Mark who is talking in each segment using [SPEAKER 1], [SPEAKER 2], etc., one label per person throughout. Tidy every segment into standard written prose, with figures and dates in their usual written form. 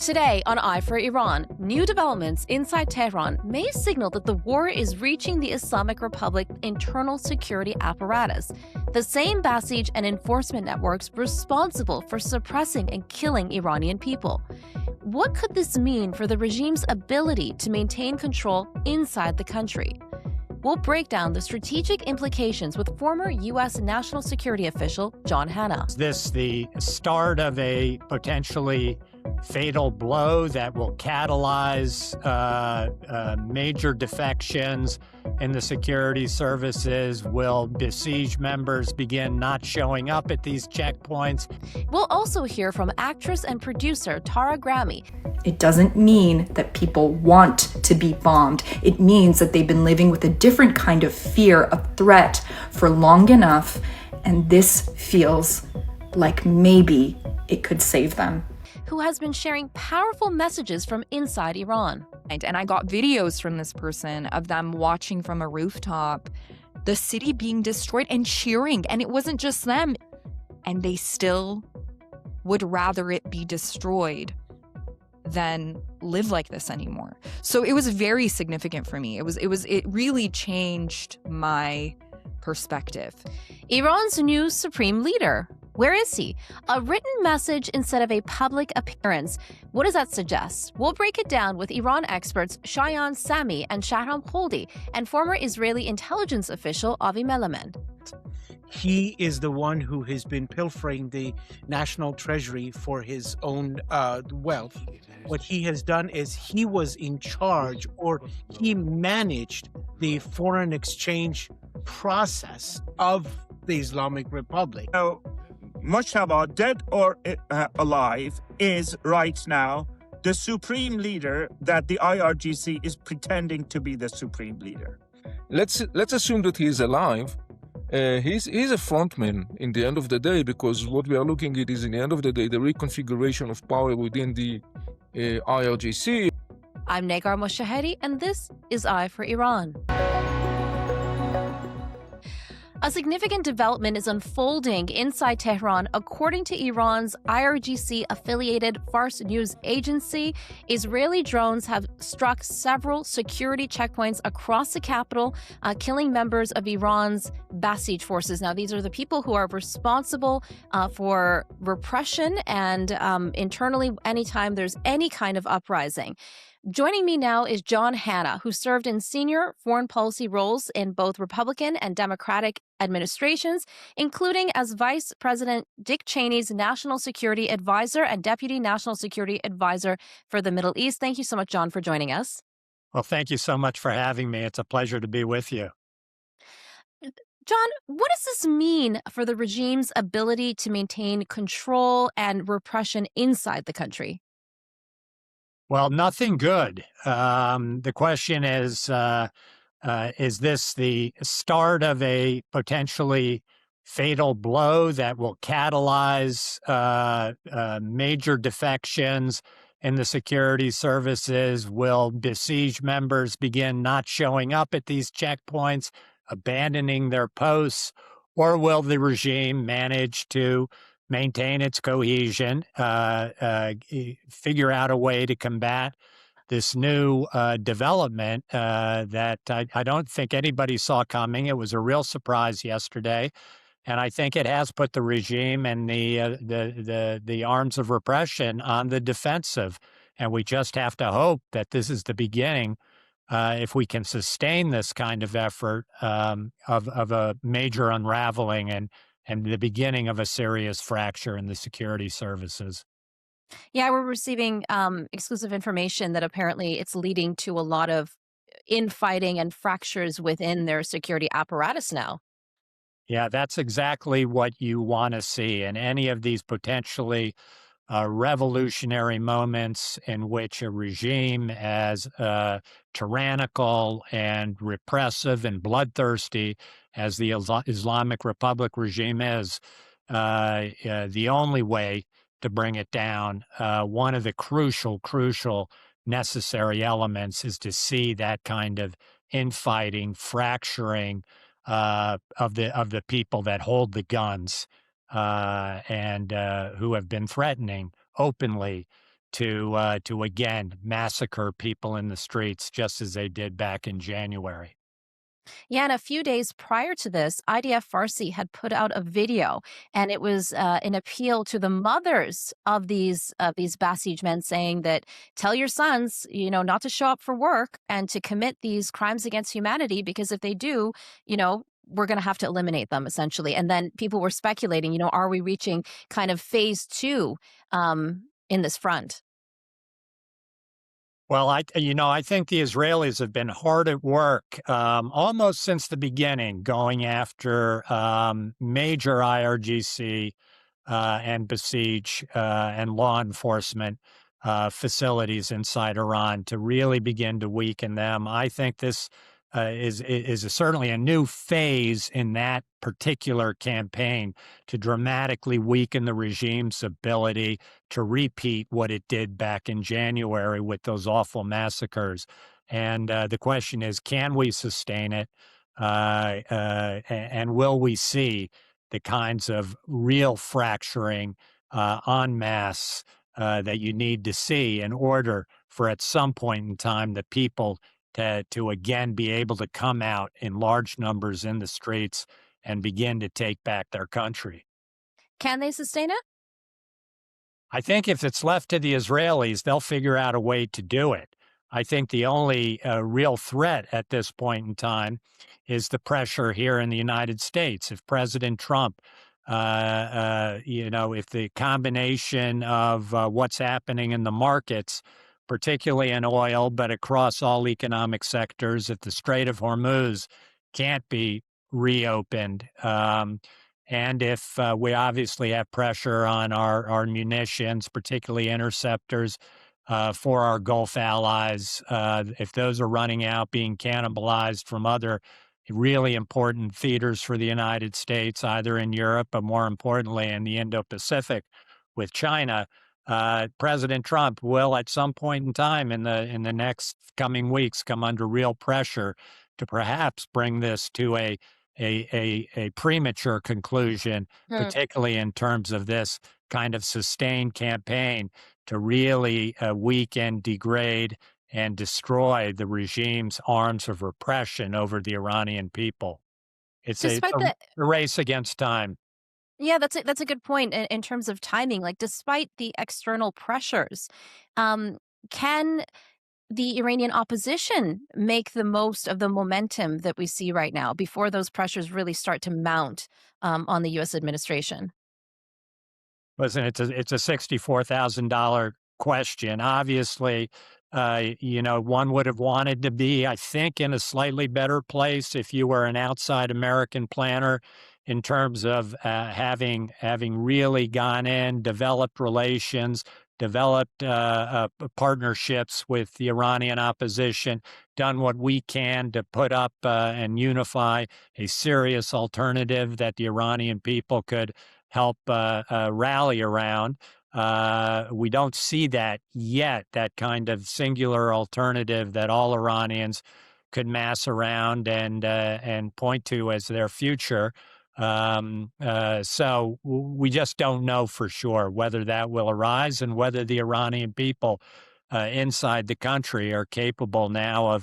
[SPEAKER 1] Today on Eye for Iran, new developments inside Tehran may signal that the war is reaching the Islamic Republic internal security apparatus, the same Basij and enforcement networks responsible for suppressing and killing Iranian people. What could this mean for the regime's ability to maintain control inside the country? We'll break down the strategic implications with former U.S. national security official John Hanna.
[SPEAKER 2] Is this the start of a potentially fatal blow that will catalyze major defections in the security services? Will Basij members begin not showing up at these checkpoints?
[SPEAKER 1] We'll also hear from actress and producer Tara Grammy.
[SPEAKER 3] It doesn't mean that people want to be bombed. It means that they've been living with a different kind of fear, of threat, for long enough, and this feels like maybe it could save them.
[SPEAKER 1] Who has been sharing powerful messages from inside Iran.
[SPEAKER 4] And I got videos from this person of them watching from a rooftop, the city being destroyed and cheering. And it wasn't just them. And they still would rather it be destroyed than live like this anymore. So it was very significant for me. It really changed my perspective.
[SPEAKER 1] Iran's new supreme leader. Where is he? A written message instead of a public appearance. What does that suggest? We'll break it down with Iran experts Shayan Samii and Shahram Kholdi and former Israeli intelligence official Avi Melamed.
[SPEAKER 5] He is the one who has been pilfering the national treasury for his own wealth. What he has done is he was in charge, or he managed the foreign exchange process of the Islamic Republic.
[SPEAKER 6] So, Mojtaba, dead or alive, is right now the supreme leader that the IRGC is pretending to be the supreme leader.
[SPEAKER 7] Let's assume that he is alive. He's a frontman in the end of the day, because what we are looking at is, in the end of the day, the reconfiguration of power within the IRGC.
[SPEAKER 1] I'm Negar Moshahedi, and this is Eye for Iran. A significant development is unfolding inside Tehran. According to Iran's IRGC-affiliated Fars news agency, Israeli drones have struck several security checkpoints across the capital, killing members of Iran's Basij forces. Now, these are the people who are responsible for repression and internally anytime there's any kind of uprising. Joining me now is John Hanna, who served in senior foreign policy roles in both Republican and Democratic administrations, including as Vice President Dick Cheney's National Security Advisor and Deputy National Security Advisor for the Middle East. Thank you so much, John, for joining us.
[SPEAKER 2] Well, thank you so much for having me. It's a pleasure to be with you.
[SPEAKER 1] John, what does this mean for the regime's ability to maintain control and repression inside the country?
[SPEAKER 2] Well, nothing good. The question is this the start of a potentially fatal blow that will catalyze major defections in the security services? Will Basij members begin not showing up at these checkpoints, abandoning their posts, or will the regime manage to maintain its cohesion, figure out a way to combat this new development that I don't think anybody saw coming? It was a real surprise yesterday, and I think it has put the regime and the arms of repression on the defensive. And we just have to hope that this is the beginning, if we can sustain this kind of effort, of a major unraveling and the beginning of a serious fracture in the security services.
[SPEAKER 1] Yeah, we're receiving exclusive information that apparently it's leading to a lot of infighting and fractures within their security apparatus now.
[SPEAKER 2] Yeah, that's exactly what you want to see in any of these potentially revolutionary moments in which a regime as tyrannical and repressive and bloodthirsty as the Islamic Republic regime is, the only way to bring it down, one of the crucial necessary elements is to see that kind of infighting, fracturing of the people that hold the guns and who have been threatening openly to again massacre people in the streets, just as they did back in January.
[SPEAKER 1] Yeah, and a few days prior to this, IDF Farsi had put out a video, and it was an appeal to the mothers of these Basij men, saying that tell your sons, not to show up for work and to commit these crimes against humanity, because if they do, we're going to have to eliminate them essentially. And then people were speculating, are we reaching kind of phase two in this front?
[SPEAKER 2] Well, I think the Israelis have been hard at work almost since the beginning, going after major IRGC and Basij and law enforcement facilities inside Iran to really begin to weaken them. I think this is certainly a new phase in that particular campaign to dramatically weaken the regime's ability to repeat what it did back in January with those awful massacres. And the question is, can we sustain it? And will we see the kinds of real fracturing en masse that you need to see in order for at some point in time the people to again be able to come out in large numbers in the streets and begin to take back their country?
[SPEAKER 1] Can they sustain it?
[SPEAKER 2] I think if it's left to the Israelis, they'll figure out a way to do it. I think the only real threat at this point in time is the pressure here in the United States. If President Trump, if the combination of what's happening in the markets, particularly in oil, but across all economic sectors, if the Strait of Hormuz can't be reopened, and if we obviously have pressure on our munitions, particularly interceptors for our Gulf allies, if those are running out, being cannibalized from other really important theaters for the United States, either in Europe, but more importantly in the Indo-Pacific with China, President Trump will at some point in time in the next coming weeks come under real pressure to perhaps bring this to a premature conclusion, particularly in terms of this kind of sustained campaign to really weaken, degrade, and destroy the regime's arms of repression over the Iranian people. It's a race against time.
[SPEAKER 1] Yeah, that's a good point in terms of timing. Like, despite the external pressures, can the Iranian opposition make the most of the momentum that we see right now before those pressures really start to mount on the U.S. administration?
[SPEAKER 2] Listen, it's a $64,000 question. Obviously, one would have wanted to be, I think, in a slightly better place if you were an outside American planner in terms of having really gone in, developed relations, developed partnerships with the Iranian opposition, done what we can to put up and unify a serious alternative that the Iranian people could help rally around. We don't see that yet, that kind of singular alternative that all Iranians could mass around and point to as their future. So we just don't know for sure whether that will arise and whether the Iranian people inside the country are capable now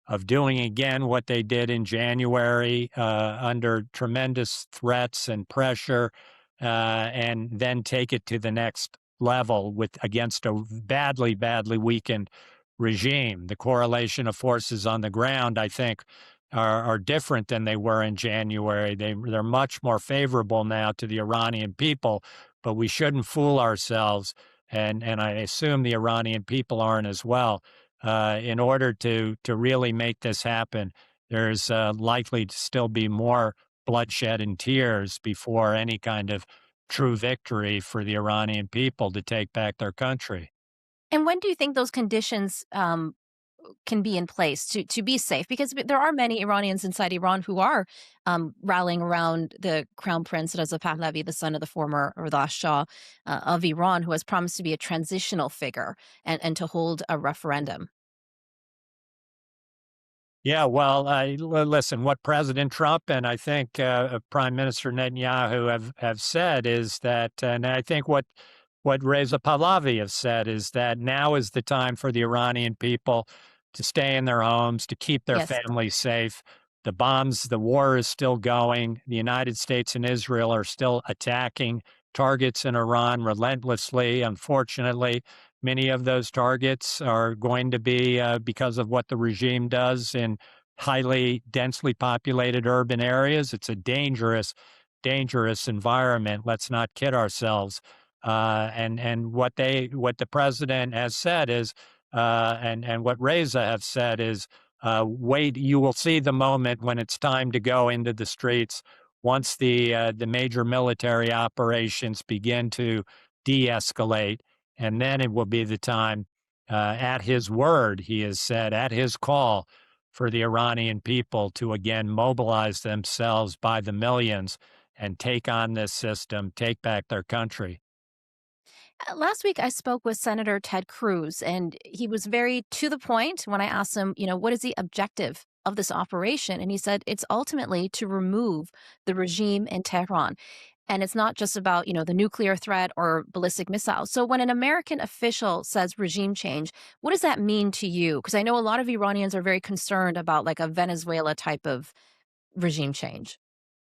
[SPEAKER 2] of doing again what they did in January under tremendous threats and pressure, and then take it to the next level against a badly weakened regime. The correlation of forces on the ground, I think, are different than they were in January. They're much more favorable now to the Iranian people, but we shouldn't fool ourselves, and I assume the Iranian people aren't as well. In order to really make this happen, there's likely to still be more bloodshed and tears before any kind of true victory for the Iranian people to take back their country.
[SPEAKER 1] And when do you think those conditions can be in place to be safe? Because there are many Iranians inside Iran who are rallying around the Crown Prince Reza Pahlavi, the son of the former or the last Shah of Iran, who has promised to be a transitional figure and to hold a referendum.
[SPEAKER 2] Yeah, well, listen, what President Trump and I think Prime Minister Netanyahu have said is that, and I think what what Reza Pahlavi has said is that now is the time for the Iranian people to stay in their homes, to keep their
[SPEAKER 1] Yes.
[SPEAKER 2] families safe. The war is still going. The United States and Israel are still attacking targets in Iran relentlessly. Unfortunately, many of those targets are going to be because of what the regime does in highly densely populated urban areas. It's a dangerous environment. Let's not kid ourselves. And what the president has said is, and what Reza have said is, wait, you will see the moment when it's time to go into the streets. Once the major military operations begin to de-escalate, and then it will be the time, at his word, he has said, at his call, for the Iranian people to again mobilize themselves by the millions and take on this system, take back their country.
[SPEAKER 1] Last week, I spoke with Senator Ted Cruz, and he was very to the point when I asked him, what is the objective of this operation? And he said it's ultimately to remove the regime in Tehran. And it's not just about, the nuclear threat or ballistic missiles. So when an American official says regime change, what does that mean to you? Because I know a lot of Iranians are very concerned about like a Venezuela type of regime change.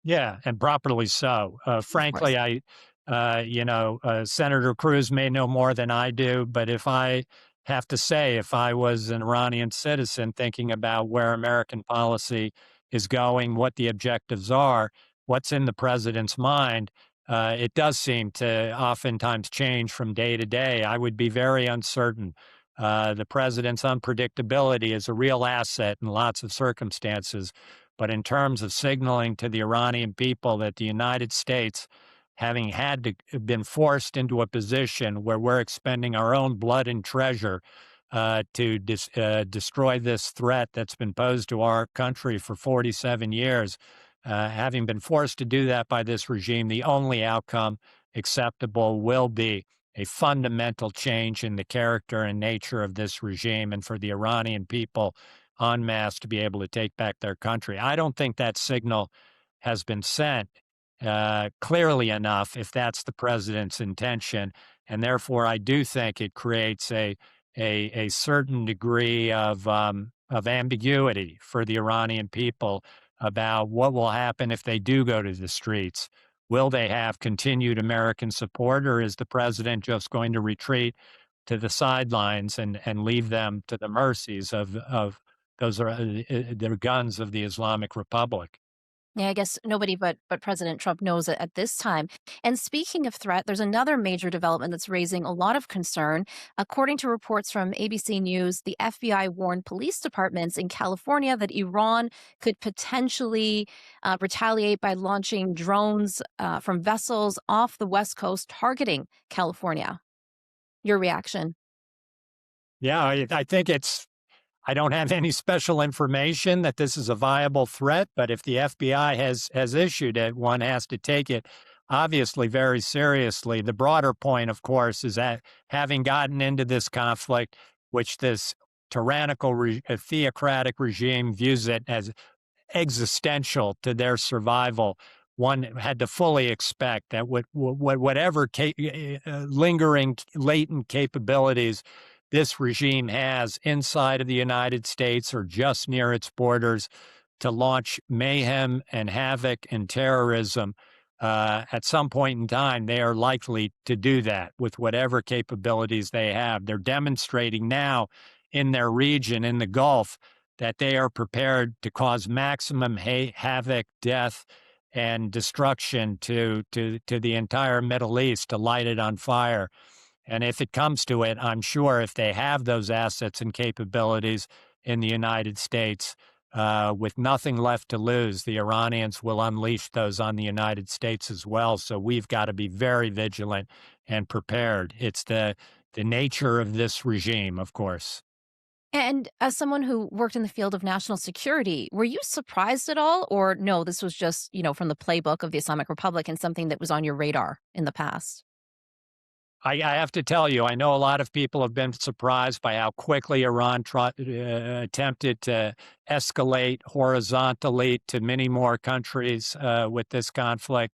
[SPEAKER 2] Yeah, and properly so. Frankly, Senator Cruz may know more than I do, but if I have to say, if I was an Iranian citizen thinking about where American policy is going, what the objectives are, what's in the president's mind, it does seem to oftentimes change from day to day. I would be very uncertain. The president's unpredictability is a real asset in lots of circumstances. But in terms of signaling to the Iranian people that the United States, having been forced into a position where we're expending our own blood and treasure to destroy this threat that's been posed to our country for 47 years, having been forced to do that by this regime, the only outcome acceptable will be a fundamental change in the character and nature of this regime, and for the Iranian people en masse to be able to take back their country. I don't think that signal has been sent clearly enough if that's the president's intention. And therefore, I do think it creates a certain degree of ambiguity for the Iranian people about what will happen if they do go to the streets. Will they have continued American support, or is the president just going to retreat to the sidelines and leave them to the mercies of those are the guns of the Islamic Republic?
[SPEAKER 1] Yeah, I guess nobody but President Trump knows it at this time. And speaking of threat, there's another major development that's raising a lot of concern. According to reports from ABC News, the FBI warned police departments in California that Iran could potentially retaliate by launching drones from vessels off the West Coast targeting California. Your reaction?
[SPEAKER 2] Yeah, I think I don't have any special information that this is a viable threat, but if the FBI has issued it, one has to take it obviously very seriously. The broader point, of course, is that having gotten into this conflict, which this tyrannical, theocratic regime views it as existential to their survival, one had to fully expect that whatever lingering latent capabilities this regime has inside of the United States or just near its borders to launch mayhem and havoc and terrorism, at some point in time, they are likely to do that with whatever capabilities they have. They're demonstrating now in their region, in the Gulf, that they are prepared to cause maximum havoc, death, and destruction to the entire Middle East, to light it on fire. And if it comes to it, I'm sure if they have those assets and capabilities in the United States, with nothing left to lose, the Iranians will unleash those on the United States as well. So we've got to be very vigilant and prepared. It's the nature of this regime, of course.
[SPEAKER 1] And as someone who worked in the field of national security, were you surprised at all? Or no, this was just, from the playbook of the Islamic Republic and something that was on your radar in the past?
[SPEAKER 2] I have to tell you, I know a lot of people have been surprised by how quickly Iran attempted to escalate horizontally to many more countries with this conflict.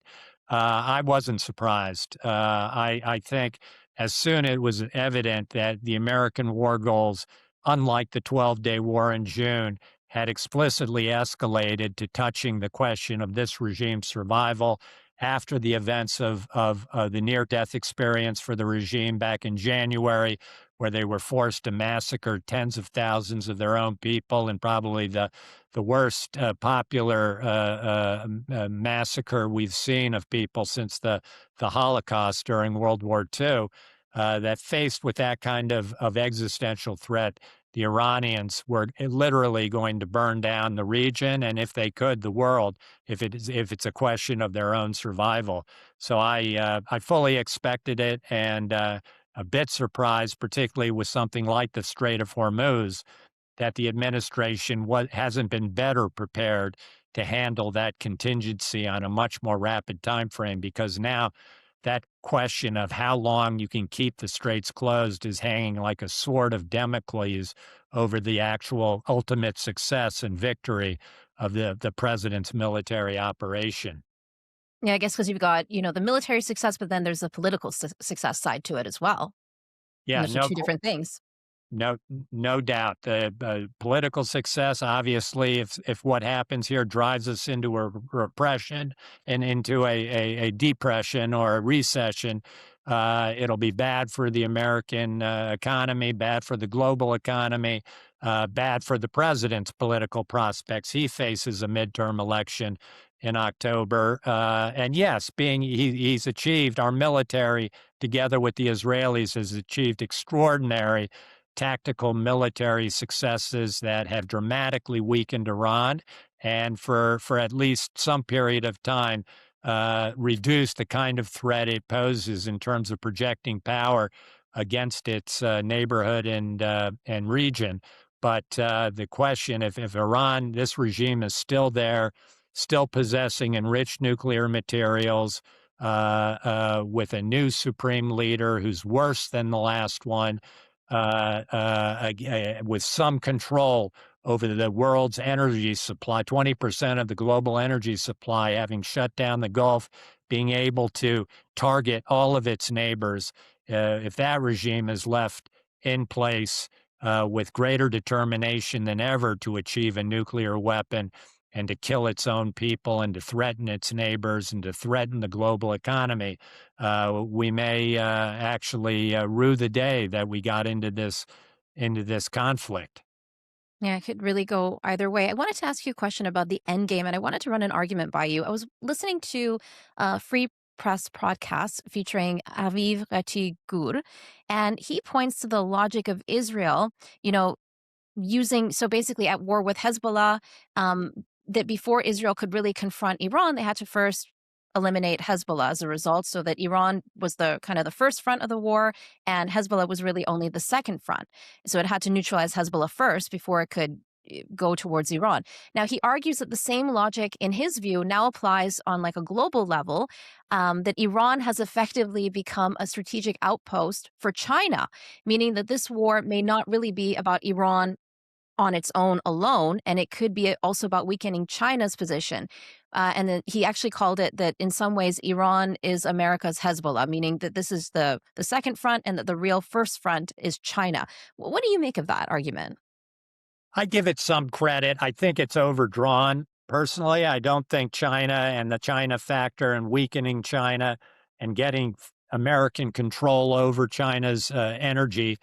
[SPEAKER 2] I wasn't surprised. I think as soon as it was evident that the American war goals, unlike the 12-day war in June, had explicitly escalated to touching the question of this regime's survival after the events of the near-death experience for the regime back in January, where they were forced to massacre tens of thousands of their own people, and probably the worst popular massacre we've seen of people since the Holocaust during World War II. That faced with that kind of existential threat, the Iranians were literally going to burn down the region, and if they could, the world, if it's a question of their own survival. So I fully expected it, and a bit surprised, particularly with something like the Strait of Hormuz, that the administration hasn't been better prepared to handle that contingency on a much more rapid time frame, because now that question of how long you can keep the straits closed is hanging like a sword of Damocles over the actual ultimate success and victory of the president's military operation.
[SPEAKER 1] Yeah, I guess because you've got, the military success, but then there's the political success side to it as well.
[SPEAKER 2] Yeah,
[SPEAKER 1] and those are two different things.
[SPEAKER 2] No doubt. The political success, obviously, if what happens here drives us into a repression and into a depression or a recession, it'll be bad for the American economy, bad for the global economy, bad for the president's political prospects. He faces a midterm election in October. And yes, he's achieved, our military, together with the Israelis, has achieved extraordinary tactical military successes that have dramatically weakened Iran, and for at least some period of time reduced the kind of threat it poses in terms of projecting power against its neighborhood and region. But the question, if Iran, this regime is still there, still possessing enriched nuclear materials, with a new supreme leader who's worse than the last one, with some control over the world's energy supply, 20% of the global energy supply, having shut down the Gulf, being able to target all of its neighbors. If that regime is left in place with greater determination than ever to achieve a nuclear weapon and to kill its own people and to threaten its neighbors and to threaten the global economy, we may actually rue the day that we got into this conflict.
[SPEAKER 1] Yeah, it could really go either way. I wanted to ask you a question about the end game, and I wanted to run an argument by you. I was listening to a Free Press podcast featuring Avi Melamed, and he points to the logic of Israel, so basically at war with Hezbollah, that before Israel could really confront Iran, they had to first eliminate Hezbollah as a result, so that Iran was the kind of the first front of the war, and Hezbollah was really only the second front. So it had to neutralize Hezbollah first before it could go towards Iran. Now, he argues that the same logic, in his view, now applies on like a global level, that Iran has effectively become a strategic outpost for China, meaning that this war may not really be about Iran on its own alone, and it could be also about weakening China's position. And then he actually called it that in some ways Iran is America's Hezbollah, meaning that this is the second front and that the real first front is China. What do you make of that argument?
[SPEAKER 2] I give it some credit. I think it's overdrawn. Personally, I don't think China and the China factor and weakening China and getting American control over China's energy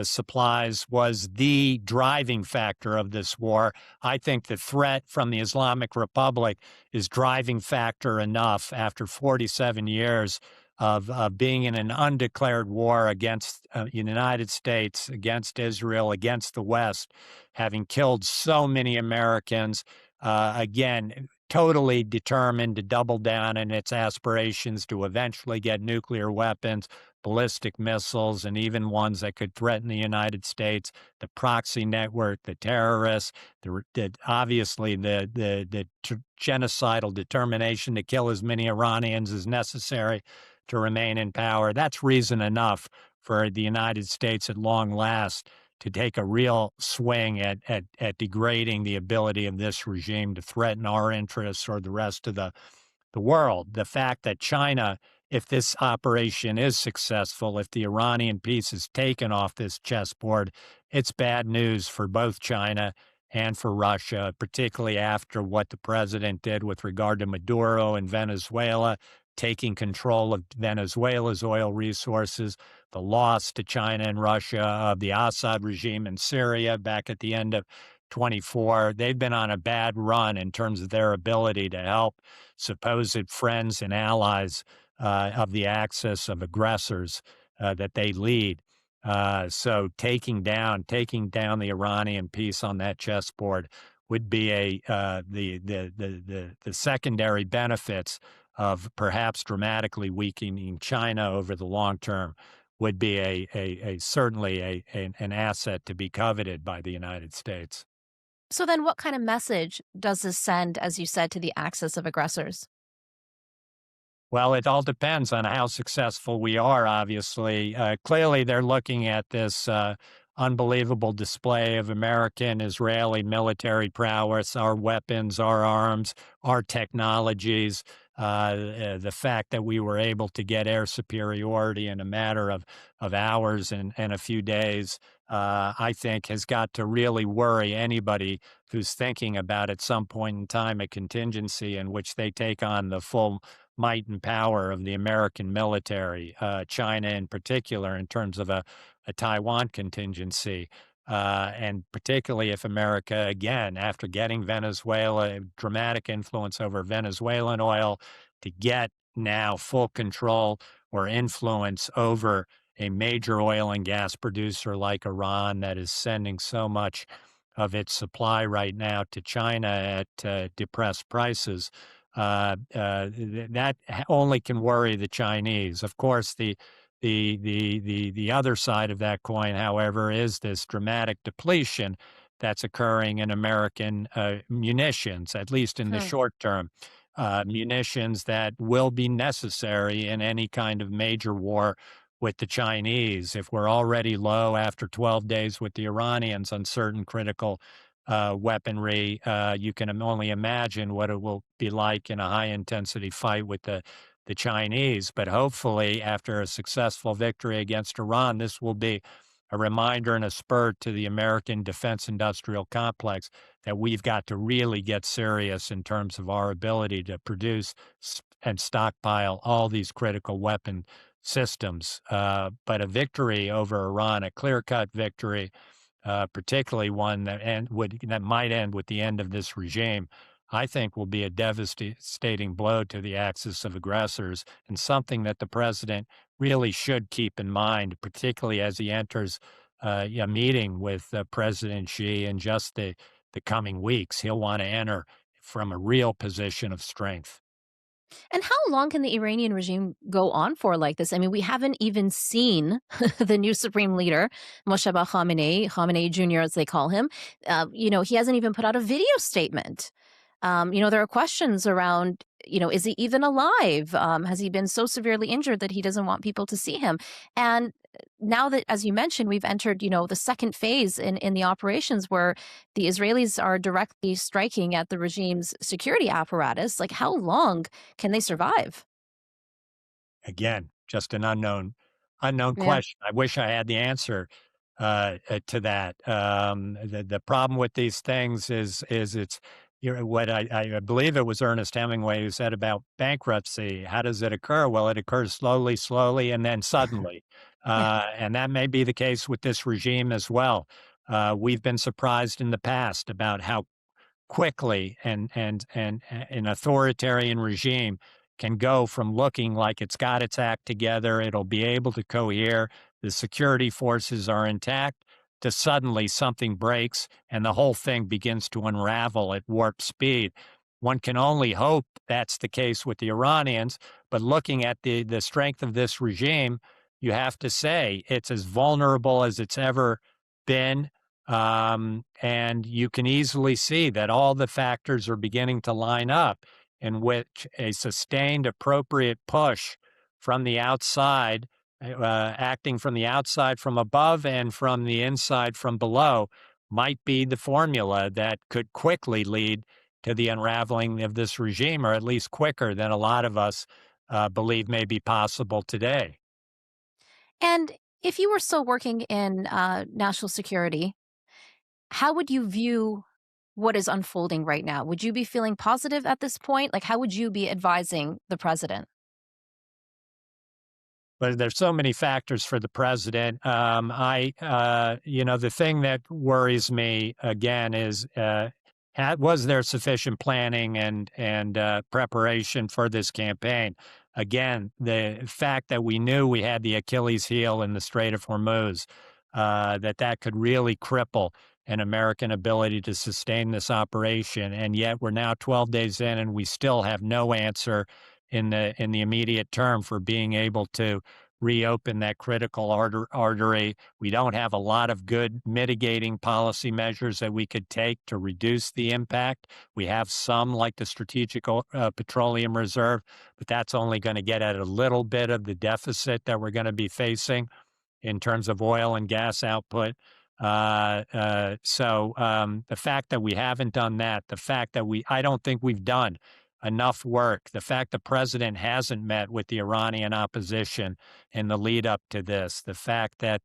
[SPEAKER 2] supplies was the driving factor of this war. I think the threat from the Islamic Republic is driving factor enough after 47 years of being in an undeclared war against the United States, against Israel, against the West, having killed so many Americans, again, totally determined to double down in its aspirations to eventually get nuclear weapons, ballistic missiles, and even ones that could threaten the United States, the proxy network, the terrorists, obviously the genocidal determination to kill as many Iranians as necessary to remain in power. That's reason enough for the United States at long last to take a real swing at degrading the ability of this regime to threaten our interests or the rest of the world. The fact that China if this operation is successful, if the Iranian piece is taken off this chessboard, it's bad news for both China and for Russia, particularly after what the president did with regard to Maduro in Venezuela, taking control of Venezuela's oil resources, the loss to China and Russia of the Assad regime in Syria back at the end of 24. They've been on a bad run in terms of their ability to help supposed friends and allies of the axis of aggressors that they lead. So taking down the Iranian piece on that chessboard would be the secondary benefits of perhaps dramatically weakening China over the long term would be certainly an asset to be coveted by the United States.
[SPEAKER 1] So then what kind of message does this send, as you said, to the axis of aggressors?
[SPEAKER 2] Well, it all depends on how successful we are, obviously. Clearly, they're looking at this unbelievable display of American, Israeli military prowess, our weapons, our arms, our technologies, the fact that we were able to get air superiority in a matter of hours and a few days, I think has got to really worry anybody who's thinking about at some point in time a contingency in which they take on the full might and power of the American military, China in particular, in terms of a Taiwan contingency. And particularly if America, again, after getting Venezuela, dramatic influence over Venezuelan oil, to get now full control or influence over a major oil and gas producer like Iran that is sending so much of its supply right now to China at depressed prices. That only can worry the Chinese. Of course, the other side of that coin, however, is this dramatic depletion that's occurring in American munitions, at least in the short term. Munitions that will be necessary in any kind of major war with the Chinese. If we're already low after 12 days with the Iranians on certain critical weaponry, you can only imagine what it will be like in a high-intensity fight with the Chinese. But hopefully, after a successful victory against Iran, this will be a reminder and a spur to the American defense industrial complex that we've got to really get serious in terms of our ability to produce and stockpile all these critical weapon systems. But a victory over Iran, a clear-cut victory, particularly one that might end with the end of this regime, I think will be a devastating blow to the axis of aggressors, and something that the president really should keep in mind, particularly as he enters a meeting with President Xi in just the coming weeks. He'll want to enter from a real position of strength.
[SPEAKER 1] And how long can the Iranian regime go on for like this? I mean, we haven't even seen the new supreme leader, Mojtaba Khamenei Jr., as they call him. He hasn't even put out a video statement. There are questions around, is he even alive? Has he been so severely injured that he doesn't want people to see him? And now that, as you mentioned, we've entered, the second phase in the operations where the Israelis are directly striking at the regime's security apparatus, like how long can they survive?
[SPEAKER 2] Again, just an unknown
[SPEAKER 1] Yeah.
[SPEAKER 2] question. I wish I had the answer to that. The problem with these things is it's what I believe it was Ernest Hemingway who said about bankruptcy. How does it occur? Well, it occurs slowly, and then suddenly. And that may be the case with this regime as well. We've been surprised in the past about how quickly and an authoritarian regime can go from looking like it's got its act together, it'll be able to cohere, the security forces are intact, to suddenly something breaks and the whole thing begins to unravel at warp speed. One can only hope that's the case with the Iranians, but looking at the strength of this regime, you have to say it's as vulnerable as it's ever been. And you can easily see that all the factors are beginning to line up in which a sustained, appropriate push from the outside, acting from the outside from above and from the inside from below, might be the formula that could quickly lead to the unraveling of this regime, or at least quicker than a lot of us believe may be possible today.
[SPEAKER 1] And if you were still working in national security, how would you view what is unfolding right now? Would you be feeling positive at this point? Like, how would you be advising the president?
[SPEAKER 2] But there's so many factors for the president. The thing that worries me again is, was there sufficient planning and preparation for this campaign? Again, the fact that we knew we had the Achilles heel in the Strait of Hormuz, that could really cripple an American ability to sustain this operation, and yet we're now 12 days in, and we still have no answer in the immediate term for being able to reopen that critical artery. We don't have a lot of good mitigating policy measures that we could take to reduce the impact. We have some, like the Strategic Petroleum Reserve, but that's only going to get at a little bit of the deficit that we're going to be facing in terms of oil and gas output. The fact that we haven't done that, the fact that I don't think we've done enough work, the fact the president hasn't met with the Iranian opposition in the lead up to this, the fact that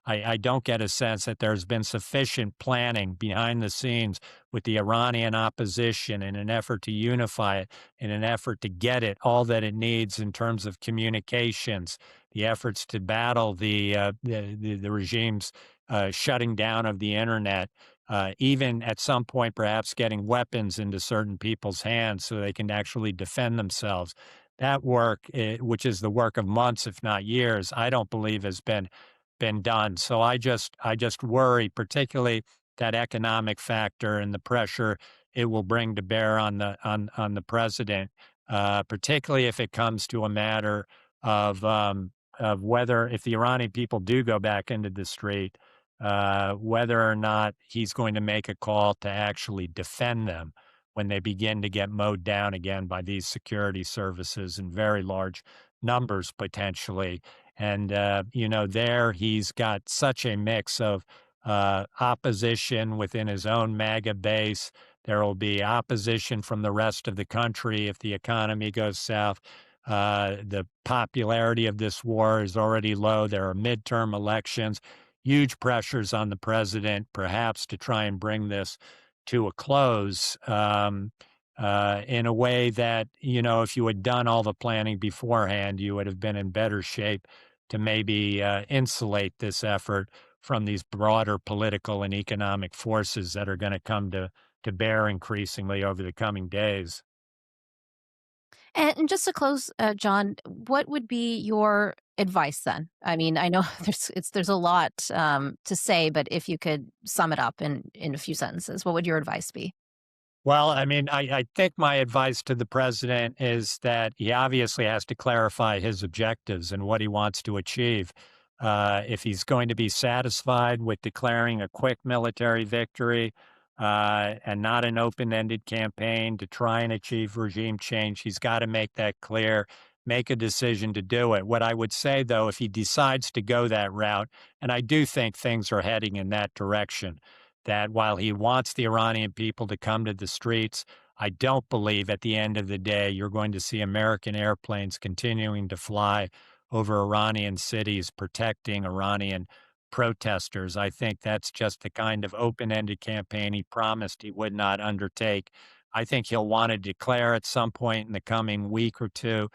[SPEAKER 2] I don't get a sense that there's been sufficient planning behind the scenes with the Iranian opposition in an effort to unify it, in an effort to get it all that it needs in terms of communications, the efforts to battle the regime's shutting down of the internet, even at some point perhaps getting weapons into certain people's hands so they can actually defend themselves. That work, which is the work of months, if not years, I don't believe has been done. So I just worry, particularly that economic factor and the pressure it will bring to bear on the president, particularly if it comes to a matter of whether, if the Iranian people do go back into the street, whether or not he's going to make a call to actually defend them when they begin to get mowed down again by these security services in very large numbers potentially. And, there he's got such a mix of opposition within his own MAGA base. There will be opposition from the rest of the country if the economy goes south. The popularity of this war is already low. There are midterm elections, huge pressures on the president, perhaps to try and bring this to a close in a way that, if you had done all the planning beforehand, you would have been in better shape to maybe insulate this effort from these broader political and economic forces that are going to come to bear increasingly over the coming days.
[SPEAKER 1] And just to close, John, what would be your advice then? I mean, I know there's a lot to say, but if you could sum it up in a few sentences, what would your advice be?
[SPEAKER 2] Well, I mean, I think my advice to the president is that he obviously has to clarify his objectives and what he wants to achieve. If he's going to be satisfied with declaring a quick military victory and not an open-ended campaign to try and achieve regime change, he's got to make that clear, make a decision to do it. What I would say, though, if he decides to go that route, and I do think things are heading in that direction, that while he wants the Iranian people to come to the streets, I don't believe at the end of the day you're going to see American airplanes continuing to fly over Iranian cities protecting Iranian protesters. I think that's just the kind of open-ended campaign he promised he would not undertake. I think he'll want to declare at some point in the coming week or two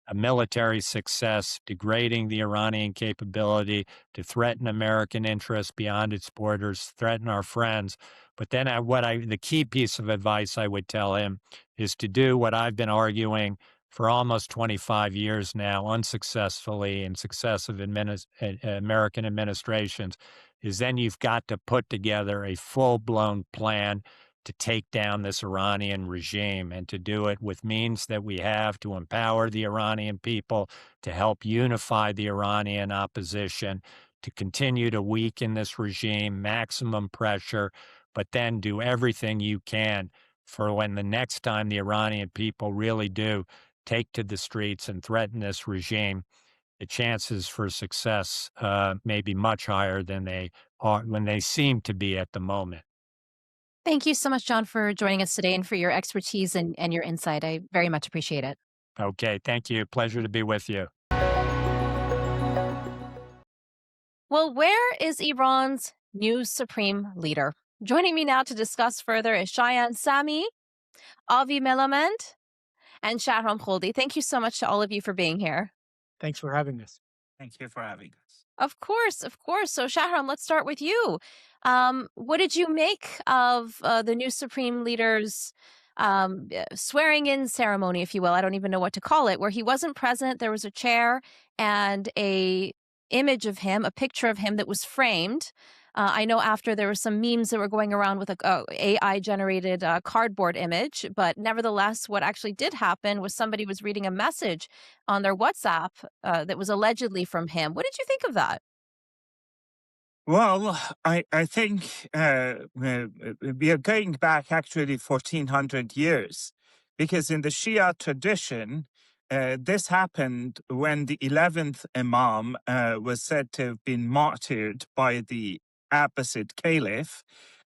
[SPEAKER 2] a military success, degrading the Iranian capability to threaten American interests beyond its borders, threaten our friends. But then the key piece of advice I would tell him is to do what I've been arguing for almost 25 years now, unsuccessfully in successive American administrations, is then you've got to put together a full-blown plan to take down this Iranian regime and to do it with means that we have to empower the Iranian people, to help unify the Iranian opposition, to continue to weaken this regime, maximum pressure, but then do everything you can for when the next time the Iranian people really do take to the streets and threaten this regime, the chances for success may be much higher than they are when they seem to be at the moment.
[SPEAKER 1] Thank you so much, John, for joining us today and for your expertise and your insight. I very much appreciate it.
[SPEAKER 2] Okay, thank you. Pleasure to be with you.
[SPEAKER 1] Well, where is Iran's new supreme leader? Joining me now to discuss further is Shayan Samii, Avi Melamed, and Shahram Kholdi. Thank you so much to all of you for being here.
[SPEAKER 5] Thanks for having us.
[SPEAKER 6] Thank you for having us.
[SPEAKER 1] Of course, of course. So, Shahram, let's start with you. What did you make of the new supreme leader's swearing in ceremony, if you will? I don't even know what to call it, where he wasn't present. There was a chair and a image of him, a picture of him that was framed. I know after there were some memes that were going around with a AI-generated cardboard image, but nevertheless, what actually did happen was somebody was reading a message on their WhatsApp that was allegedly from him. What did you think of that?
[SPEAKER 6] Well, I think we are going back actually 1400 years, because in the Shia tradition, this happened when the 11th Imam was said to have been martyred by the Abbasid Caliph,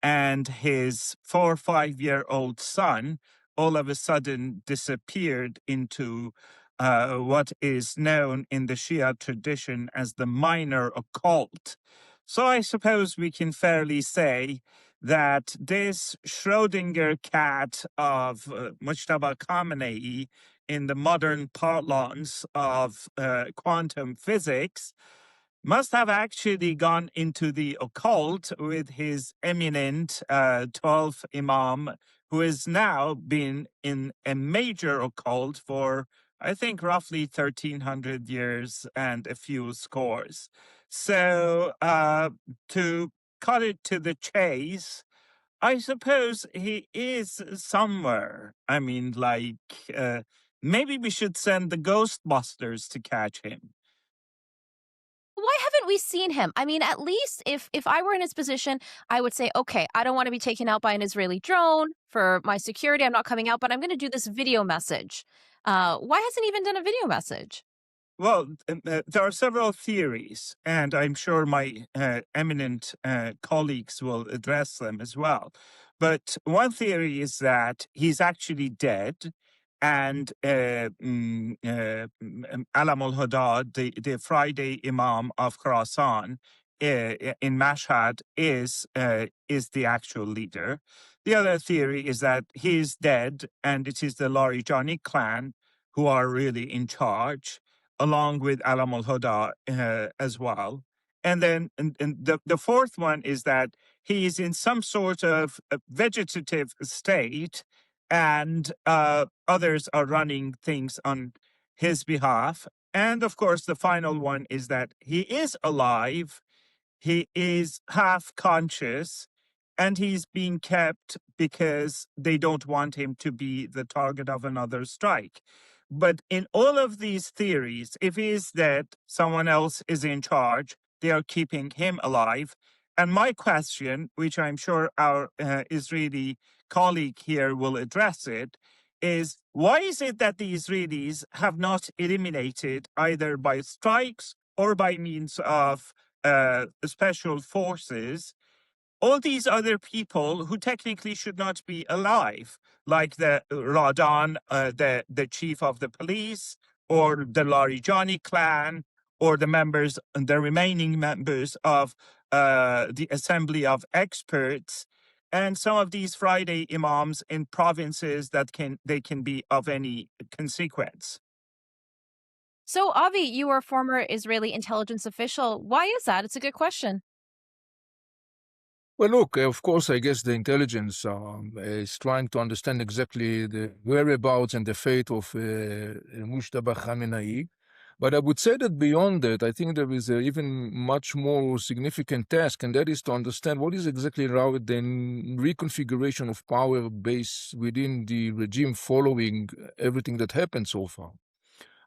[SPEAKER 6] and his 4 or 5-year-old son all of a sudden disappeared into what is known in the Shia tradition as the minor occult. So I suppose we can fairly say that this Schrödinger cat of Mojtaba Khamenei in the modern parlance of quantum physics must have actually gone into the occult with his eminent 12th Imam, who has now been in a major occult for, I think, roughly 1300 years and a few scores. So, to cut it to the chase, I suppose he is somewhere. I mean, like, maybe we should send the Ghostbusters to catch him.
[SPEAKER 1] Why haven't we seen him? I mean, at least if I were in his position, I would say, okay, I don't want to be taken out by an Israeli drone for my security. I'm not coming out, but I'm going to do this video message. Why hasn't he even done a video message?
[SPEAKER 6] Well, there are several theories, and I'm sure my eminent colleagues will address them as well. But one theory is that he's actually dead, and Alam al-Huda, the Friday Imam of Khorasan in Mashhad, is the actual leader. The other theory is that he is dead, and it is the Larijani clan who are really in charge, along with Alam al-Huda as well. And then the fourth one is that he is in some sort of a vegetative state, and others are running things on his behalf. And of course, the final one is that he is alive, he is half conscious, and he's being kept because they don't want him to be the target of another strike. But in all of these theories, if he is dead, someone else is in charge, they are keeping him alive. And my question, which I'm sure our Israeli colleague here will address it, is why is it that the Israelis have not eliminated, either by strikes or by means of special forces, all these other people who technically should not be alive, like the Radan, the chief of the police, or the Larijani clan, or the remaining members of the Assembly of Experts, and some of these Friday imams in provinces that can be of any consequence.
[SPEAKER 1] So, Avi, you are a former Israeli intelligence official. Why is that? It's a good question.
[SPEAKER 7] Well, look, of course, I guess the intelligence is trying to understand exactly the whereabouts and the fate of Mojtaba Khamenei. But I would say that beyond that, I think there is an even much more significant task, and that is to understand what is exactly the reconfiguration of power base within the regime following everything that happened so far.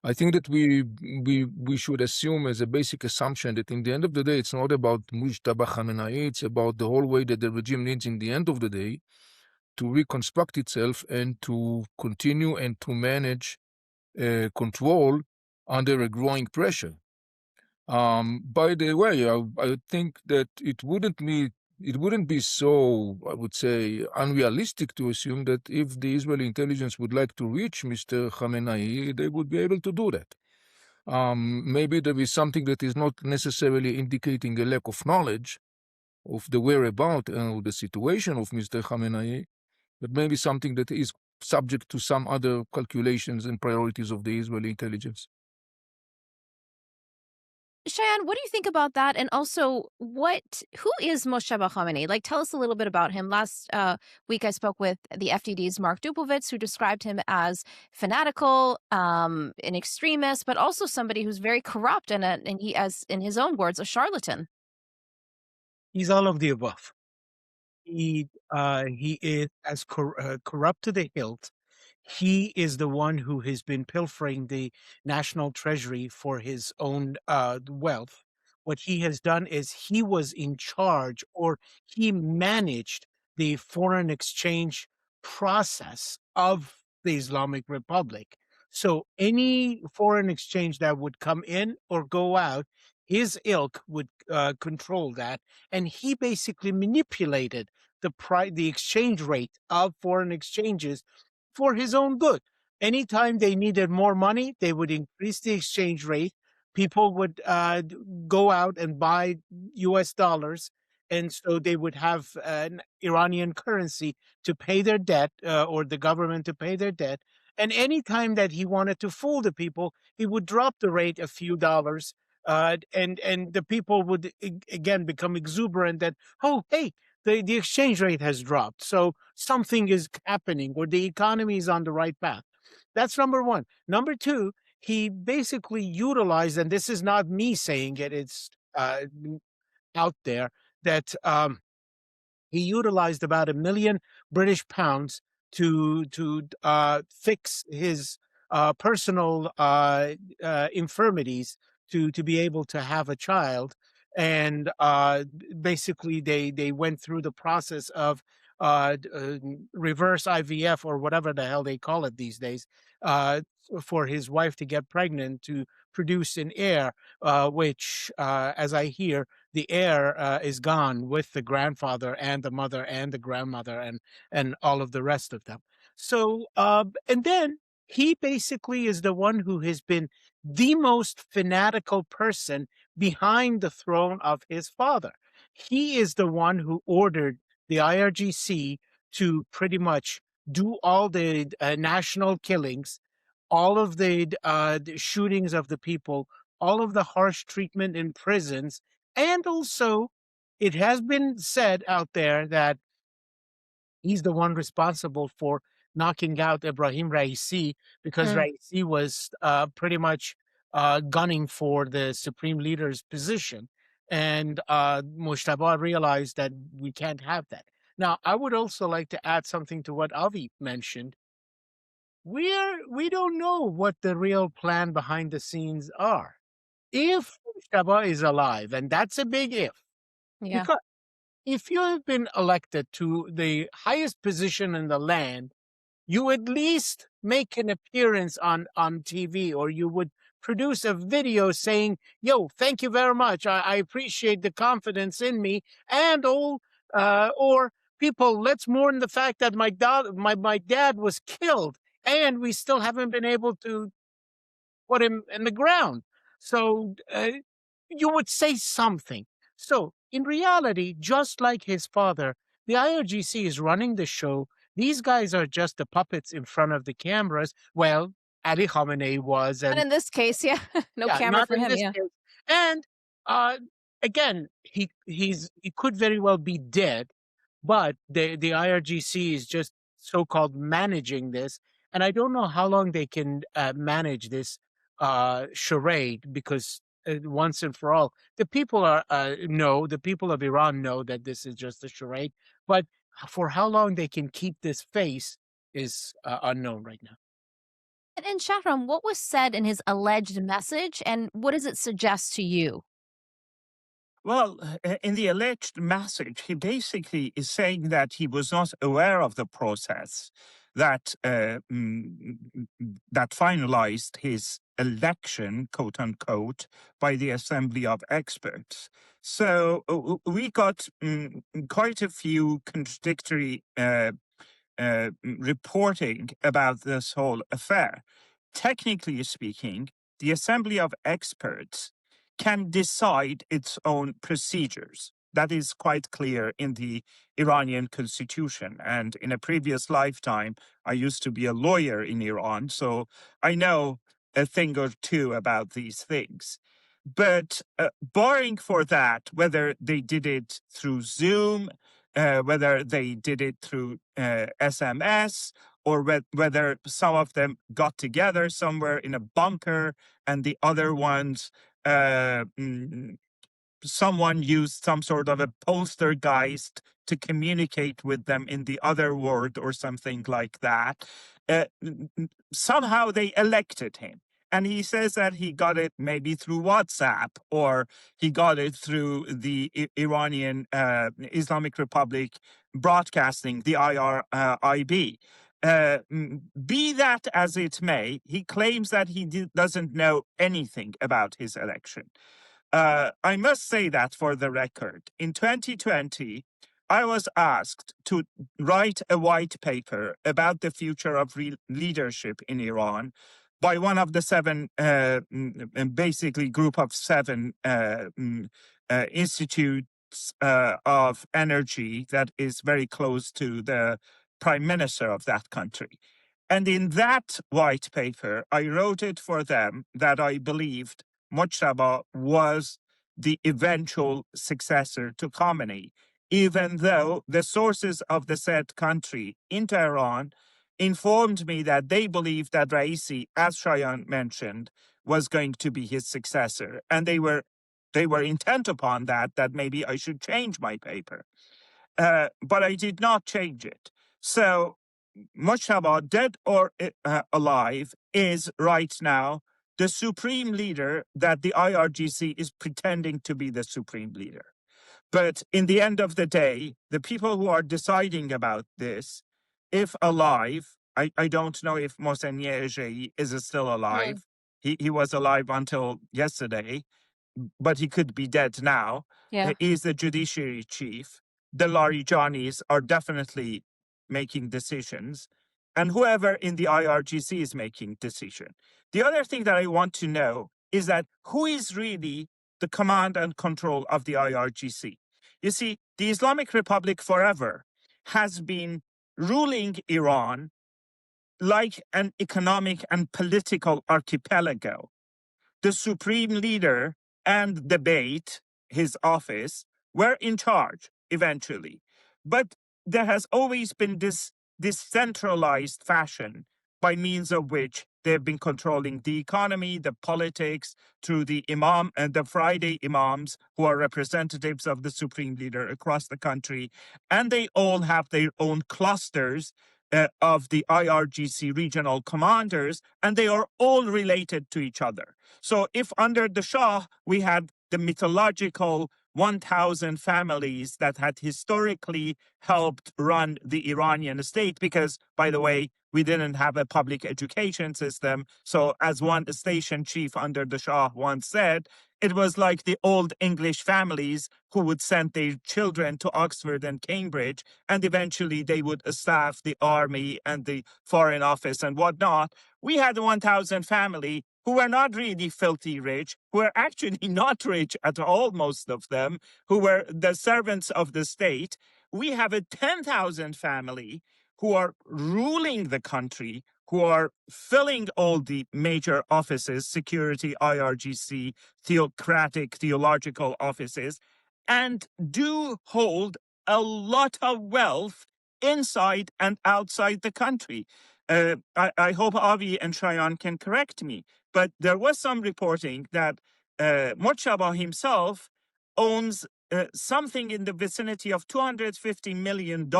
[SPEAKER 7] I think that we should assume as a basic assumption that in the end of the day, it's not about Mojtaba Khamenei, it's about the whole way that the regime needs in the end of the day to reconstruct itself and to continue and to manage control under a growing pressure. By the way, I think that it wouldn't be it wouldn't be so, I would say, unrealistic to assume that if the Israeli intelligence would like to reach Mr. Khamenei, they would be able to do that. Maybe there is something that is not necessarily indicating a lack of knowledge of the whereabouts or the situation of Mr. Khamenei, but maybe something that is subject to some other calculations and priorities of the Israeli intelligence.
[SPEAKER 1] Shayan, what do you think about that? And also, who is Mojtaba Khamenei? Like, tell us a little bit about him. Last week, I spoke with the FDD's Mark Dubowitz, who described him as fanatical, an extremist, but also somebody who's very corrupt and he, as in his own words, a charlatan.
[SPEAKER 5] He's all of the above. He is as corrupt to the hilt. He is the one who has been pilfering the national treasury for his own wealth. What he has done is he was in charge, or he managed the foreign exchange process of the Islamic Republic. So any foreign exchange that would come in or go out, his ilk would control that, and he basically manipulated the exchange rate of foreign exchanges for his own good. Anytime they needed more money, they would increase the exchange rate. People would go out and buy US dollars. And so they would have an Iranian currency to pay their debt, or the government to pay their debt. And anytime that he wanted to fool the people, he would drop the rate a few dollars. And the people would again become exuberant that, oh, hey, the exchange rate has dropped. So something is happening, or the economy is on the right path. That's number one. Number two, he basically utilized, and this is not me saying it, it's out there, that he utilized about £1 million British pounds to fix his personal infirmities to be able to have a child. And basically, they went through the process of reverse IVF, or whatever the hell they call it these days, for his wife to get pregnant, to produce an heir, which, as I hear, the heir is gone with the grandfather and the mother and the grandmother and all of the rest of them. So, and then he basically is the one who has been the most fanatical person behind the throne of his father. He is the one who ordered the IRGC to pretty much do all the national killings, all of the shootings of the people, all of the harsh treatment in prisons. And also, it has been said out there that he's the one responsible for knocking out Ibrahim Raisi, because Raisi was pretty much gunning for the supreme leader's position. And Mojtaba realized that we can't have that. Now, I would also like to add something to what Avi mentioned. We don't know what the real plan behind the scenes are. If Mojtaba is alive, and that's a big if,
[SPEAKER 1] Yeah.
[SPEAKER 5] because if you have been elected to the highest position in the land, you at least make an appearance on TV, or you would produce a video saying, yo, thank you very much. I appreciate the confidence in me. And or people, let's mourn the fact that my dad was killed, and we still haven't been able to put him in the ground. So you would say something. So in reality, just like his father, the IRGC is running the show. These guys are just the puppets in front of the cameras. Well, Ali Khamenei was,
[SPEAKER 1] But
[SPEAKER 5] and
[SPEAKER 1] in this case, yeah, no camera
[SPEAKER 5] not
[SPEAKER 1] for
[SPEAKER 5] in
[SPEAKER 1] him.
[SPEAKER 5] this
[SPEAKER 1] Yeah.
[SPEAKER 5] case. And again, he could very well be dead, but the IRGC is just so-called managing this, and I don't know how long they can manage this charade, because once and for all, the people the people of Iran know that this is just a charade, but for how long they can keep this face is unknown right now.
[SPEAKER 1] And Shahram, what was said in his alleged message, and what does it suggest to you?
[SPEAKER 6] Well, in the alleged message, he basically is saying that he was not aware of the process, that that finalized his election, quote unquote, by the Assembly of Experts. So we got quite a few contradictory reporting about this whole affair. Technically speaking, the Assembly of Experts can decide its own procedures. That is quite clear in the Iranian constitution. And in a previous lifetime, I used to be a lawyer in Iran, so I know a thing or two about these things. But barring for that, whether they did it through Zoom, whether they did it through SMS, or whether some of them got together somewhere in a bunker and the other ones, someone used some sort of a poltergeist to communicate with them in the other world or something like that. Somehow they elected him. And he says that he got it maybe through WhatsApp, or he got it through the Iranian Islamic Republic broadcasting, the IRIB. Be that as it may, he claims that he doesn't know anything about his election. I must say that for the record, in 2020, I was asked to write a white paper about the future of leadership in Iran by one of the basically group of seven institutes of energy that is very close to the prime minister of that country. And in that white paper, I wrote it for them that I believed Mojtaba was the eventual successor to Khamenei, even though the sources of the said country in Tehran informed me that they believed that Raisi, as Shayan mentioned, was going to be his successor. And they were intent upon that maybe I should change my paper. But I did not change it. So Mojtaba, dead or alive, is right now the supreme leader that the IRGC is pretending to be the supreme leader. But in the end of the day, the people who are deciding about this, if alive, I don't know if Mohsen Ejei is still alive. He was alive until yesterday, but he could be dead now.
[SPEAKER 1] Yeah.
[SPEAKER 6] He is the judiciary chief. The Larijanis are definitely making decisions, and whoever in the IRGC is making decision. The other thing that I want to know is that who is really the command and control of the IRGC? You see, the Islamic Republic forever has been ruling Iran like an economic and political archipelago. The supreme leader and the Beit, his office, were in charge eventually. But there has always been this centralized fashion by means of which they've been controlling the economy, the politics, through the imam and the Friday imams, who are representatives of the supreme leader across the country. And they all have their own clusters of the IRGC regional commanders, and they are all related to each other. So if under the Shah, we had the mythological 1,000 families that had historically helped run the Iranian state, because, by the way, we didn't have a public education system. So as one station chief under the Shah once said, it was like the old English families who would send their children to Oxford and Cambridge, and eventually they would staff the army and the foreign office and whatnot. We had 1,000 family who were not really filthy rich, who were actually not rich at all, most of them, who were the servants of the state. We have a 10,000 family who are ruling the country, who are filling all the major offices, security, IRGC, theocratic, theological offices, and do hold a lot of wealth inside and outside the country. I hope Avi and Shayan can correct me, but there was some reporting that Mojtaba himself owns something in the vicinity of $250 million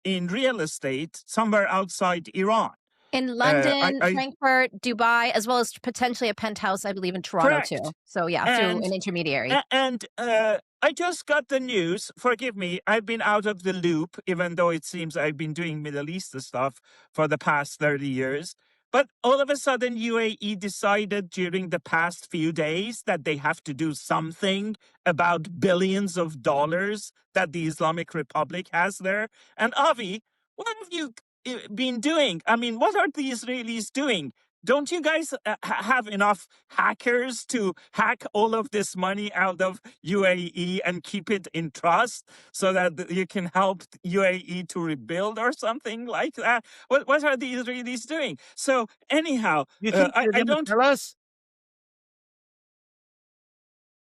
[SPEAKER 6] in real estate somewhere outside Iran.
[SPEAKER 1] In London,
[SPEAKER 6] I
[SPEAKER 1] Frankfurt, Dubai, as well as potentially a penthouse, I believe, in Toronto too.
[SPEAKER 6] correct.
[SPEAKER 1] So yeah, through an intermediary.
[SPEAKER 6] And I just got the news. Forgive me, I've been out of the loop, even though it seems I've been doing Middle East stuff for the past 30 years. But all of a sudden, UAE decided during the past few days that they have to do something about billions of dollars that the Islamic Republic has there. And Avi, what have you been doing? I mean, what are the Israelis doing? Don't you guys have enough hackers to hack all of this money out of UAE and keep it in trust so that you can help UAE to rebuild or something like that? What are the Israelis doing? So anyhow,
[SPEAKER 5] You think
[SPEAKER 6] I
[SPEAKER 5] they're going to
[SPEAKER 6] don't
[SPEAKER 5] tell us?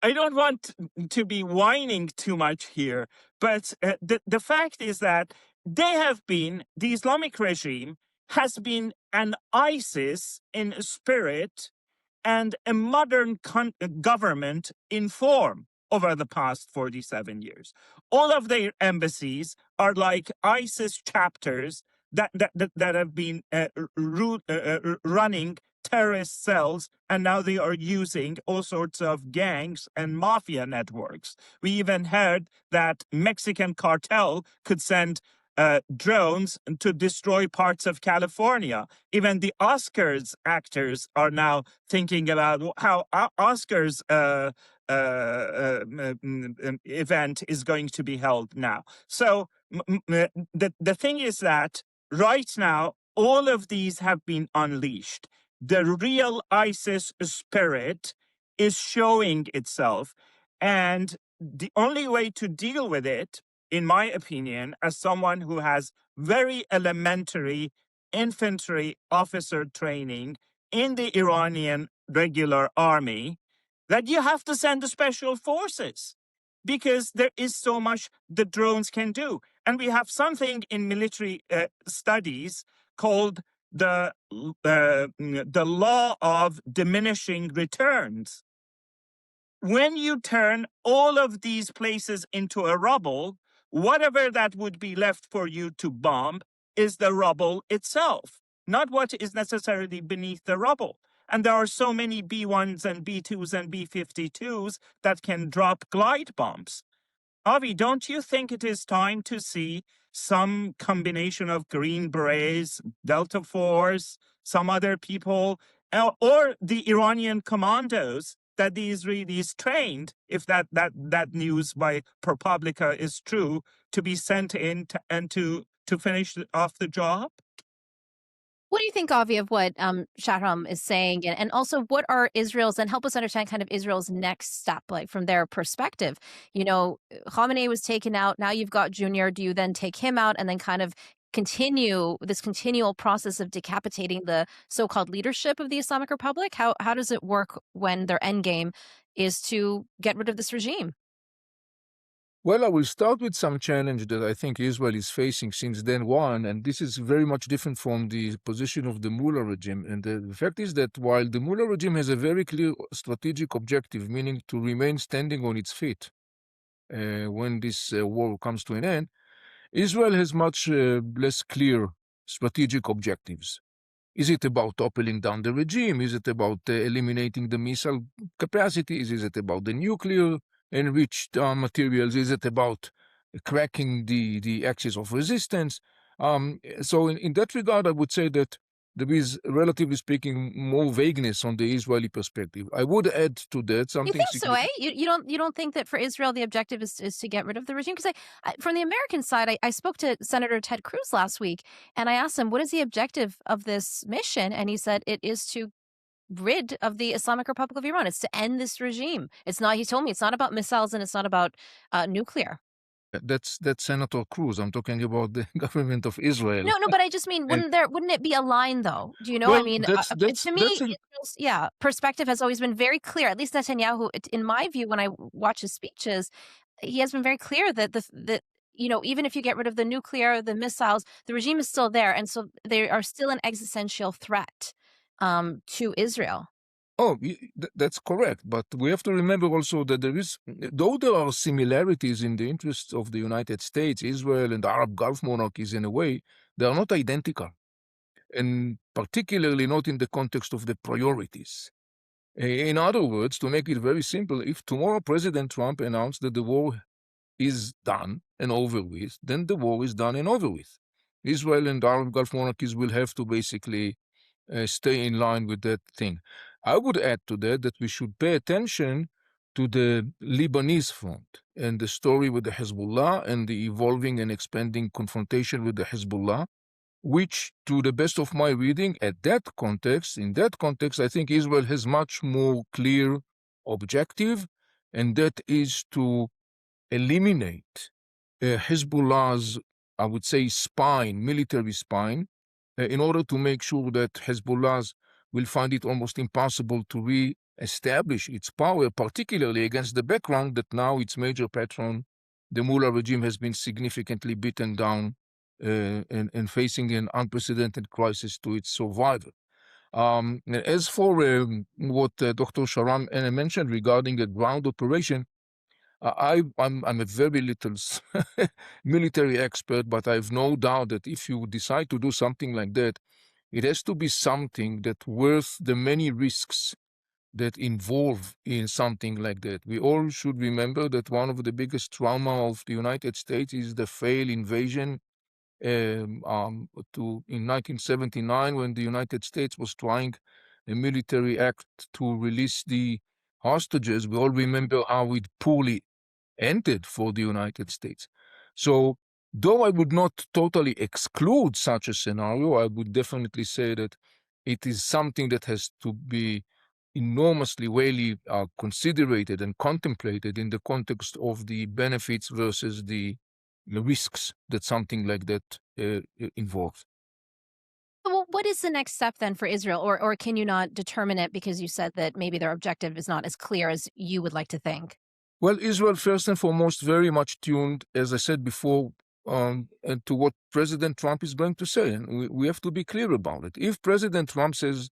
[SPEAKER 6] I don't want to be whining too much here, but the fact is that the Islamic regime has been an ISIS in spirit and a modern government in form over the past 47 years. All of their embassies are like ISIS chapters that have been running terrorist cells, and now they are using all sorts of gangs and mafia networks. We even heard that Mexican cartel could send drones to destroy parts of California. Even the Oscars actors are now thinking about how Oscars event is going to be held now. So the thing is that right now, all of these have been unleashed. The real ISIS spirit is showing itself. And the only way to deal with it, in my opinion, as someone who has very elementary infantry officer training in the Iranian regular army, that you have to send the special forces because there is so much the drones can do. And we have something in military studies called the law of diminishing returns. When you turn all of these places into a rubble, whatever that would be left for you to bomb is the rubble itself, not what is necessarily beneath the rubble. And there are so many B-1s and B-2s and B-52s that can drop glide bombs. Avi, don't you think it is time to see some combination of Green Berets, Delta Force, some other people, or the Iranian commandos that the Israelis trained, if that news by ProPublica is true, to be sent in to finish off the job?
[SPEAKER 1] What do you think, Avi, of what Shahram is saying? And also, what are Israel's, and help us understand kind of Israel's next step, like from their perspective? You know, Khamenei was taken out. Now you've got Junior. Do you then take him out and then kind of continue this continual process of decapitating the so-called leadership of the Islamic Republic? How does it work when their endgame is to get rid of this regime?
[SPEAKER 7] Well, I will start with some challenge that I think Israel is facing since then one, and this is very much different from the position of the Mullah regime. And the fact is that while the Mullah regime has a very clear strategic objective, meaning to remain standing on its feet when this war comes to an end, Israel has much less clear strategic objectives. Is it about toppling down the regime? Is it about eliminating the missile capacity? Is it about the nuclear enriched materials? Is it about cracking the axis of resistance? So in that regard, I would say that there is, relatively speaking, more vagueness on the Israeli perspective. I would add to that something.
[SPEAKER 1] You think so, eh? You don't think that for Israel the objective is to get rid of the regime? Because from the American side, I spoke to Senator Ted Cruz last week, and I asked him, what is the objective of this mission? And he said it is to rid of the Islamic Republic of Iran. It's to end this regime. It's not, he told me, it's not about missiles and it's not about nuclear.
[SPEAKER 7] That's Senator Cruz. I'm talking about the government of Israel.
[SPEAKER 1] No, but I just mean, wouldn't it be a line though? Do you know?
[SPEAKER 7] Well,
[SPEAKER 1] I mean, to me, Israel's perspective has always been very clear. At least Netanyahu, in my view, when I watch his speeches, he has been very clear that even if you get rid of the nuclear, the missiles, the regime is still there, and so they are still an existential threat to Israel.
[SPEAKER 7] Oh, that's correct. But we have to remember also that though there are similarities in the interests of the United States, Israel, and the Arab Gulf monarchies in a way, they are not identical. and particularly not in the context of the priorities. In other words, to make it very simple, if tomorrow President Trump announced that the war is done and over with, then the war is done and over with. Israel and Arab Gulf monarchies will have to basically stay in line with that thing. I would add to that that we should pay attention to the Lebanese front and the story with the Hezbollah and the evolving and expanding confrontation with the Hezbollah, which, to the best of my reading, in that context, I think Israel has much more clear objective, and that is to eliminate Hezbollah's, I would say, military spine, in order to make sure that Hezbollah will find it almost impossible to re-establish its power, particularly against the background that now its major patron, the Mullah regime, has been significantly beaten down and facing an unprecedented crisis to its survival. As for what Dr. Shahram mentioned regarding a ground operation, I'm a very little military expert, but I have no doubt that if you decide to do something like that, it has to be something that worth the many risks that involve in something like that. We all should remember that one of the biggest trauma of the United States is the failed invasion in 1979, when the United States was trying a military act to release the hostages. We all remember how it poorly ended for the United States. So, though I would not totally exclude such a scenario, I would definitely say that it is something that has to be enormously considered and contemplated in the context of the benefits versus the risks that something like that involves.
[SPEAKER 1] Well, what is the next step then for Israel? Or can you not determine it because you said that maybe their objective is not as clear as you would like to think?
[SPEAKER 7] Well, Israel, first and foremost, very much tuned, as I said before, and to what President Trump is going to say. And we have to be clear about it. If President Trump says,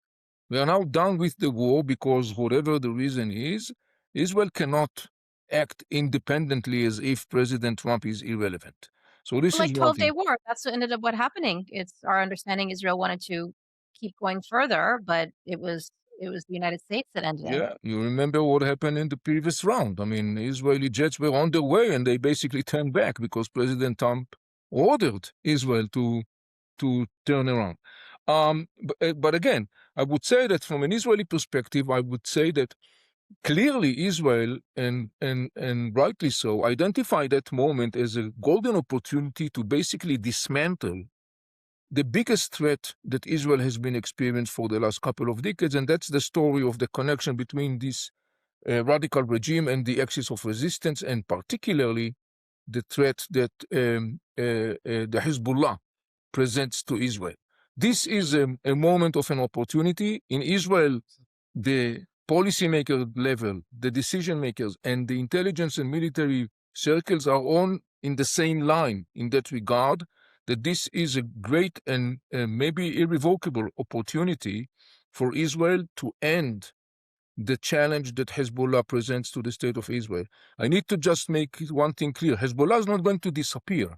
[SPEAKER 7] we are now done with the war because whatever the reason is, Israel cannot act independently as if President Trump is irrelevant. So this
[SPEAKER 1] Like
[SPEAKER 7] is one thing.
[SPEAKER 1] 12-day war. That's what ended up happening. It's our understanding Israel wanted to keep going further, but it was the United States that ended it.
[SPEAKER 7] Yeah, you remember what happened in the previous round. I mean, Israeli jets were on their way and they basically turned back because President Trump ordered Israel to turn around. But again, I would say that from an Israeli perspective, I would say that clearly Israel, and rightly so, identified that moment as a golden opportunity to basically dismantle the biggest threat that Israel has been experienced for the last couple of decades, and that's the story of the connection between this radical regime and the axis of resistance, and particularly the threat that the Hezbollah presents to Israel. This is a moment of an opportunity. In Israel, the policymaker level, the decision makers, and the intelligence and military circles are on in the same line in that regard, that this is a great and maybe irrevocable opportunity for Israel to end the challenge that Hezbollah presents to the state of Israel. I need to just make one thing clear. Hezbollah is not going to disappear.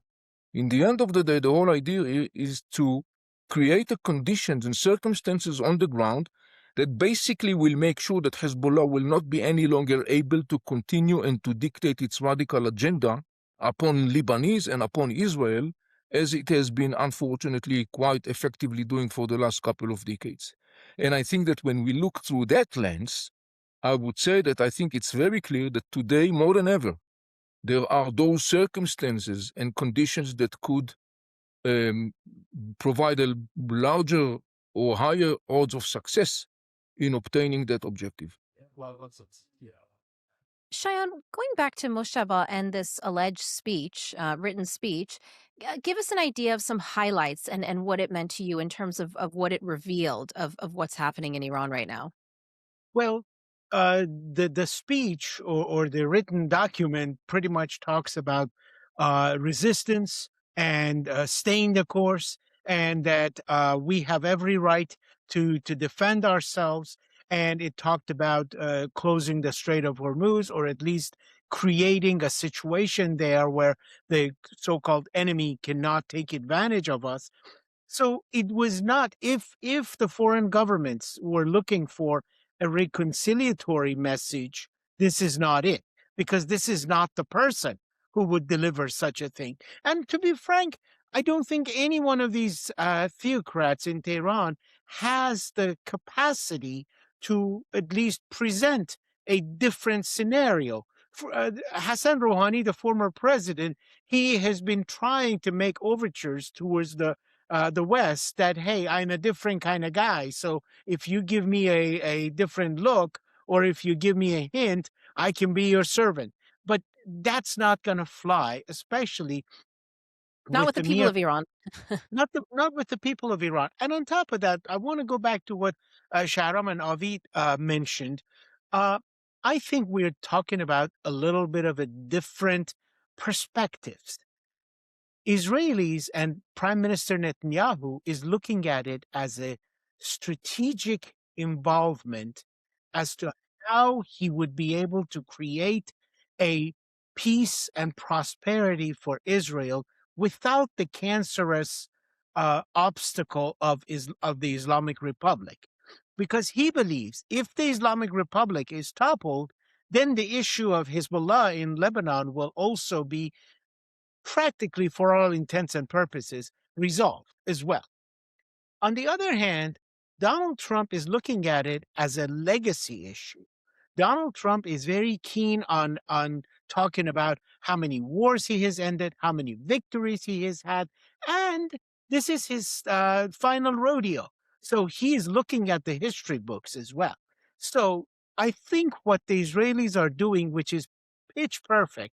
[SPEAKER 7] In the end of the day, the whole idea is to create a conditions and circumstances on the ground that basically will make sure that Hezbollah will not be any longer able to continue and to dictate its radical agenda upon Lebanese and upon Israel, as it has been unfortunately quite effectively doing for the last couple of decades. And I think that when we look through that lens, I would say that I think it's very clear that today, more than ever, there are those circumstances and conditions that could provide a larger or higher odds of success in obtaining that objective.
[SPEAKER 1] Shayan, going back to Mojtaba and this alleged speech, written speech, give us an idea of some highlights and what it meant to you in terms of what it revealed of what's happening in Iran right now.
[SPEAKER 5] Well, the speech or the written document pretty much talks about resistance and staying the course, and that we have every right to defend ourselves. And it talked about closing the Strait of Hormuz, or at least creating a situation there where the so-called enemy cannot take advantage of us. So it was not, if the foreign governments were looking for a reconciliatory message, this is not it, because this is not the person who would deliver such a thing. And to be frank, I don't think any one of these theocrats in Tehran has the capacity to at least present a different scenario. Hassan Rouhani, the former president, he has been trying to make overtures towards the West that, hey, I'm a different kind of guy. So if you give me a different look, or if you give me a hint, I can be your servant. But that's not going to fly, especially
[SPEAKER 1] Not
[SPEAKER 5] with
[SPEAKER 1] with the
[SPEAKER 5] the
[SPEAKER 1] people of Iran.
[SPEAKER 5] not with the people of Iran. And on top of that, I want to go back to what Shahram and Avi mentioned. Uh, I think we're talking about a little bit of a different perspectives. Israelis and Prime Minister Netanyahu is looking at it as a strategic involvement as to how he would be able to create a peace and prosperity for Israel without the cancerous obstacle of the Islamic Republic. Because he believes if the Islamic Republic is toppled, then the issue of Hezbollah in Lebanon will also be practically, for all intents and purposes, resolved as well. On the other hand, Donald Trump is looking at it as a legacy issue. Donald Trump is very keen on talking about how many wars he has ended, how many victories he has had, and this is his final rodeo. So he is looking at the history books as well. So I think what the Israelis are doing, which is pitch perfect,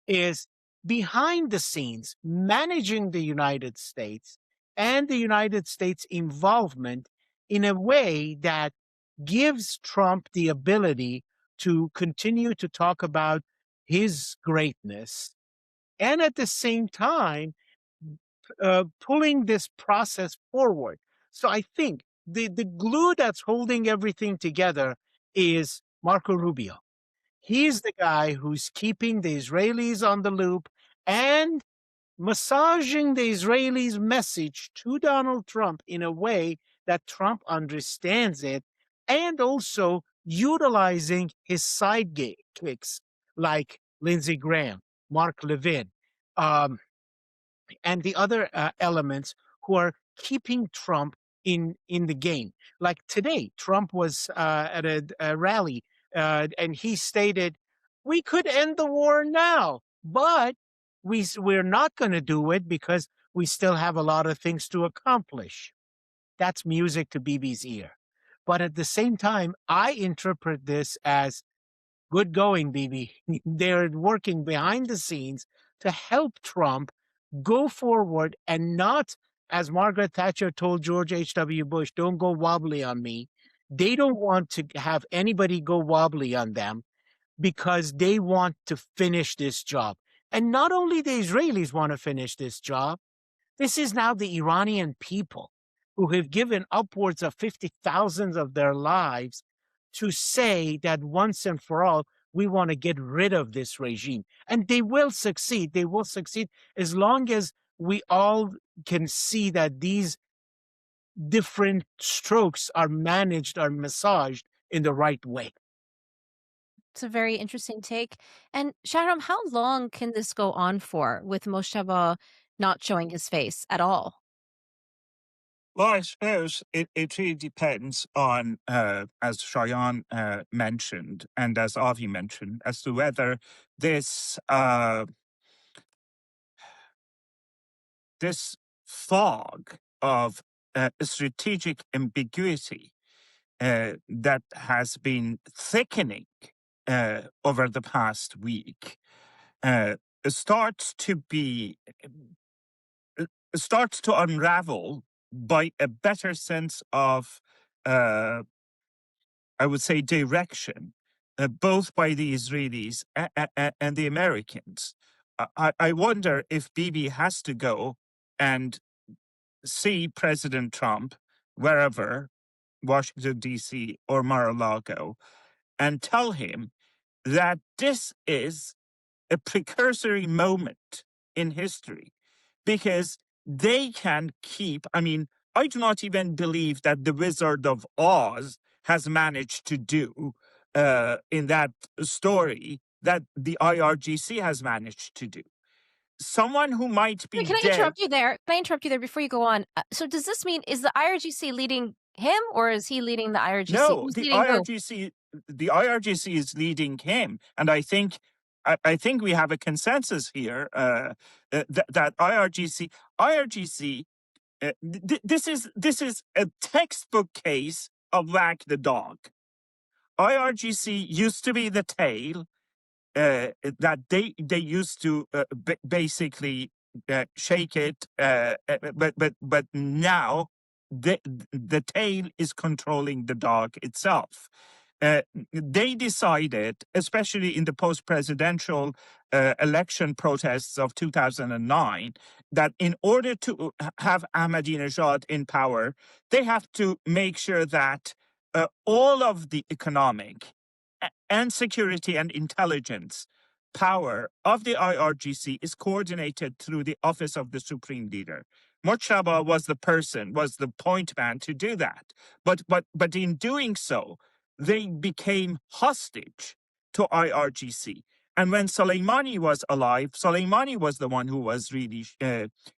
[SPEAKER 5] is behind the scenes managing the United States and the United States involvement in a way that gives Trump the ability to continue to talk about his greatness and at the same time pulling this process forward. So I think the glue that's holding everything together is Marco Rubio. He's the guy who's keeping the Israelis on the loop and massaging the Israelis' message to Donald Trump in a way that Trump understands it, and also utilizing his sidekicks like Lindsey Graham, Mark Levin, um, and the other elements who are keeping Trump in the game. Like today, Trump was at a rally, and he stated, "We could end the war now, but we're not going to do it because we still have a lot of things to accomplish." That's music to Bibi's ear. But at the same time, I interpret this as good going, Bibi. They're working behind the scenes to help Trump go forward and not, as Margaret Thatcher told George H.W. Bush, don't go wobbly on me. They don't want to have anybody go wobbly on them because they want to finish this job. And not only the Israelis want to finish this job, this is now the Iranian people who have given upwards of 50,000 of their lives to say that once and for all, we want to get rid of this regime. And they will succeed. They will succeed as long as we all can see that these different strokes are managed, are massaged in the right way.
[SPEAKER 1] It's a very interesting take. And Shahram, how long can this go on for with Mojtaba not showing his face at all?
[SPEAKER 6] Well, I suppose it really depends on, as Shayan mentioned, and as Avi mentioned, as to whether this this fog of strategic ambiguity that has been thickening over the past week starts to unravel by a better sense of, I would say, direction, both by the Israelis and the Americans. I wonder if Bibi has to go and see President Trump wherever, Washington, D.C. or Mar-a-Lago, and tell him that this is a precursory moment in history, because they can keep, I mean, I do not even believe that the Wizard of Oz has managed to do in that story that the IRGC has managed to do. Someone who might be
[SPEAKER 1] Can I
[SPEAKER 6] dead.
[SPEAKER 1] interrupt you there? Can I interrupt you there before you go on? So does this mean, is the IRGC leading him, or is he leading the IRGC?
[SPEAKER 6] No,
[SPEAKER 1] Who's
[SPEAKER 6] the
[SPEAKER 1] leading who?
[SPEAKER 6] IRGC is leading him, and I think we have a consensus here that IRGC. This is a textbook case of wag the dog. IRGC used to be the tail that they used to basically shake it, but now the tail is controlling the dog itself. They decided, especially in the post-presidential election protests of 2009, that in order to have Ahmadinejad in power, they have to make sure that all of the economic and security and intelligence power of the IRGC is coordinated through the office of the Supreme Leader. Mojtaba was the point man to do that. But in doing so, they became hostage to IRGC. And when Soleimani was alive, Soleimani was the one who was really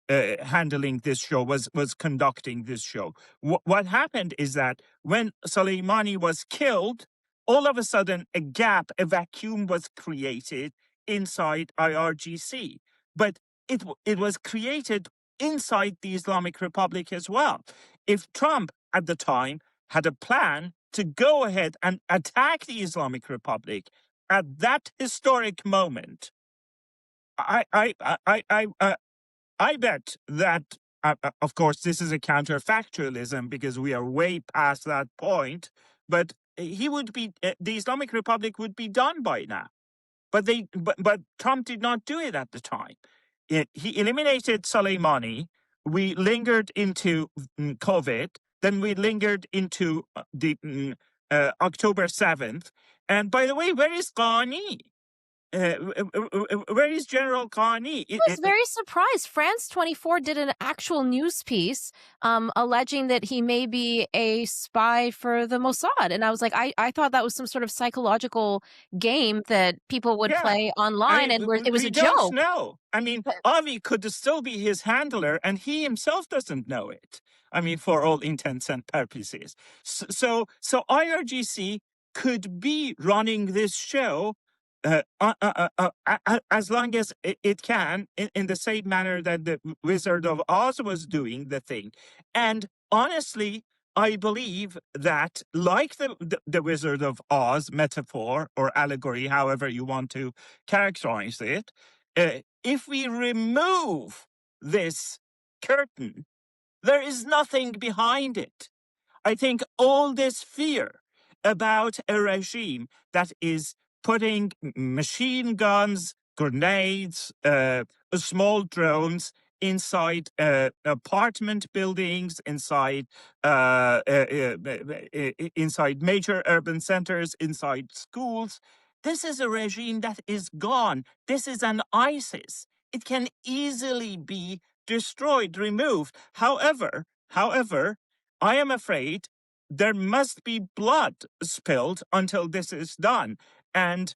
[SPEAKER 6] handling this show, was conducting this show. What happened is that when Soleimani was killed, all of a sudden a gap, a vacuum was created inside IRGC. But it was created inside the Islamic Republic as well. If Trump at the time had a plan to go ahead and attack the Islamic Republic at that historic moment, I bet that, of course, this is a counterfactualism because we are way past that point, but the Islamic Republic would be done by now. But Trump did not do it at the time. He eliminated Soleimani. We lingered into COVID. Then we lingered into the October 7th. And by the way, where is Ghani? Where is General Ghani?
[SPEAKER 1] I was very surprised. France 24 did an actual news piece alleging that he may be a spy for the Mossad. And I was like, I thought that was some sort of psychological game that people would play online, and it was a joke.
[SPEAKER 6] No, I mean, Avi could still be his handler, and he himself doesn't know it. I mean, for all intents and purposes. So IRGC could be running this show as long as it can, in the same manner that the Wizard of Oz was doing the thing. And honestly, I believe that, like the Wizard of Oz metaphor or allegory, however you want to characterize it, if we remove this curtain, there is nothing behind it. I think all this fear about a regime that is putting machine guns, grenades, small drones inside apartment buildings, inside major urban centers, inside schools. This is a regime that is gone. This is an ISIS. It can easily be destroyed, removed. However, I am afraid there must be blood spilled until this is done. And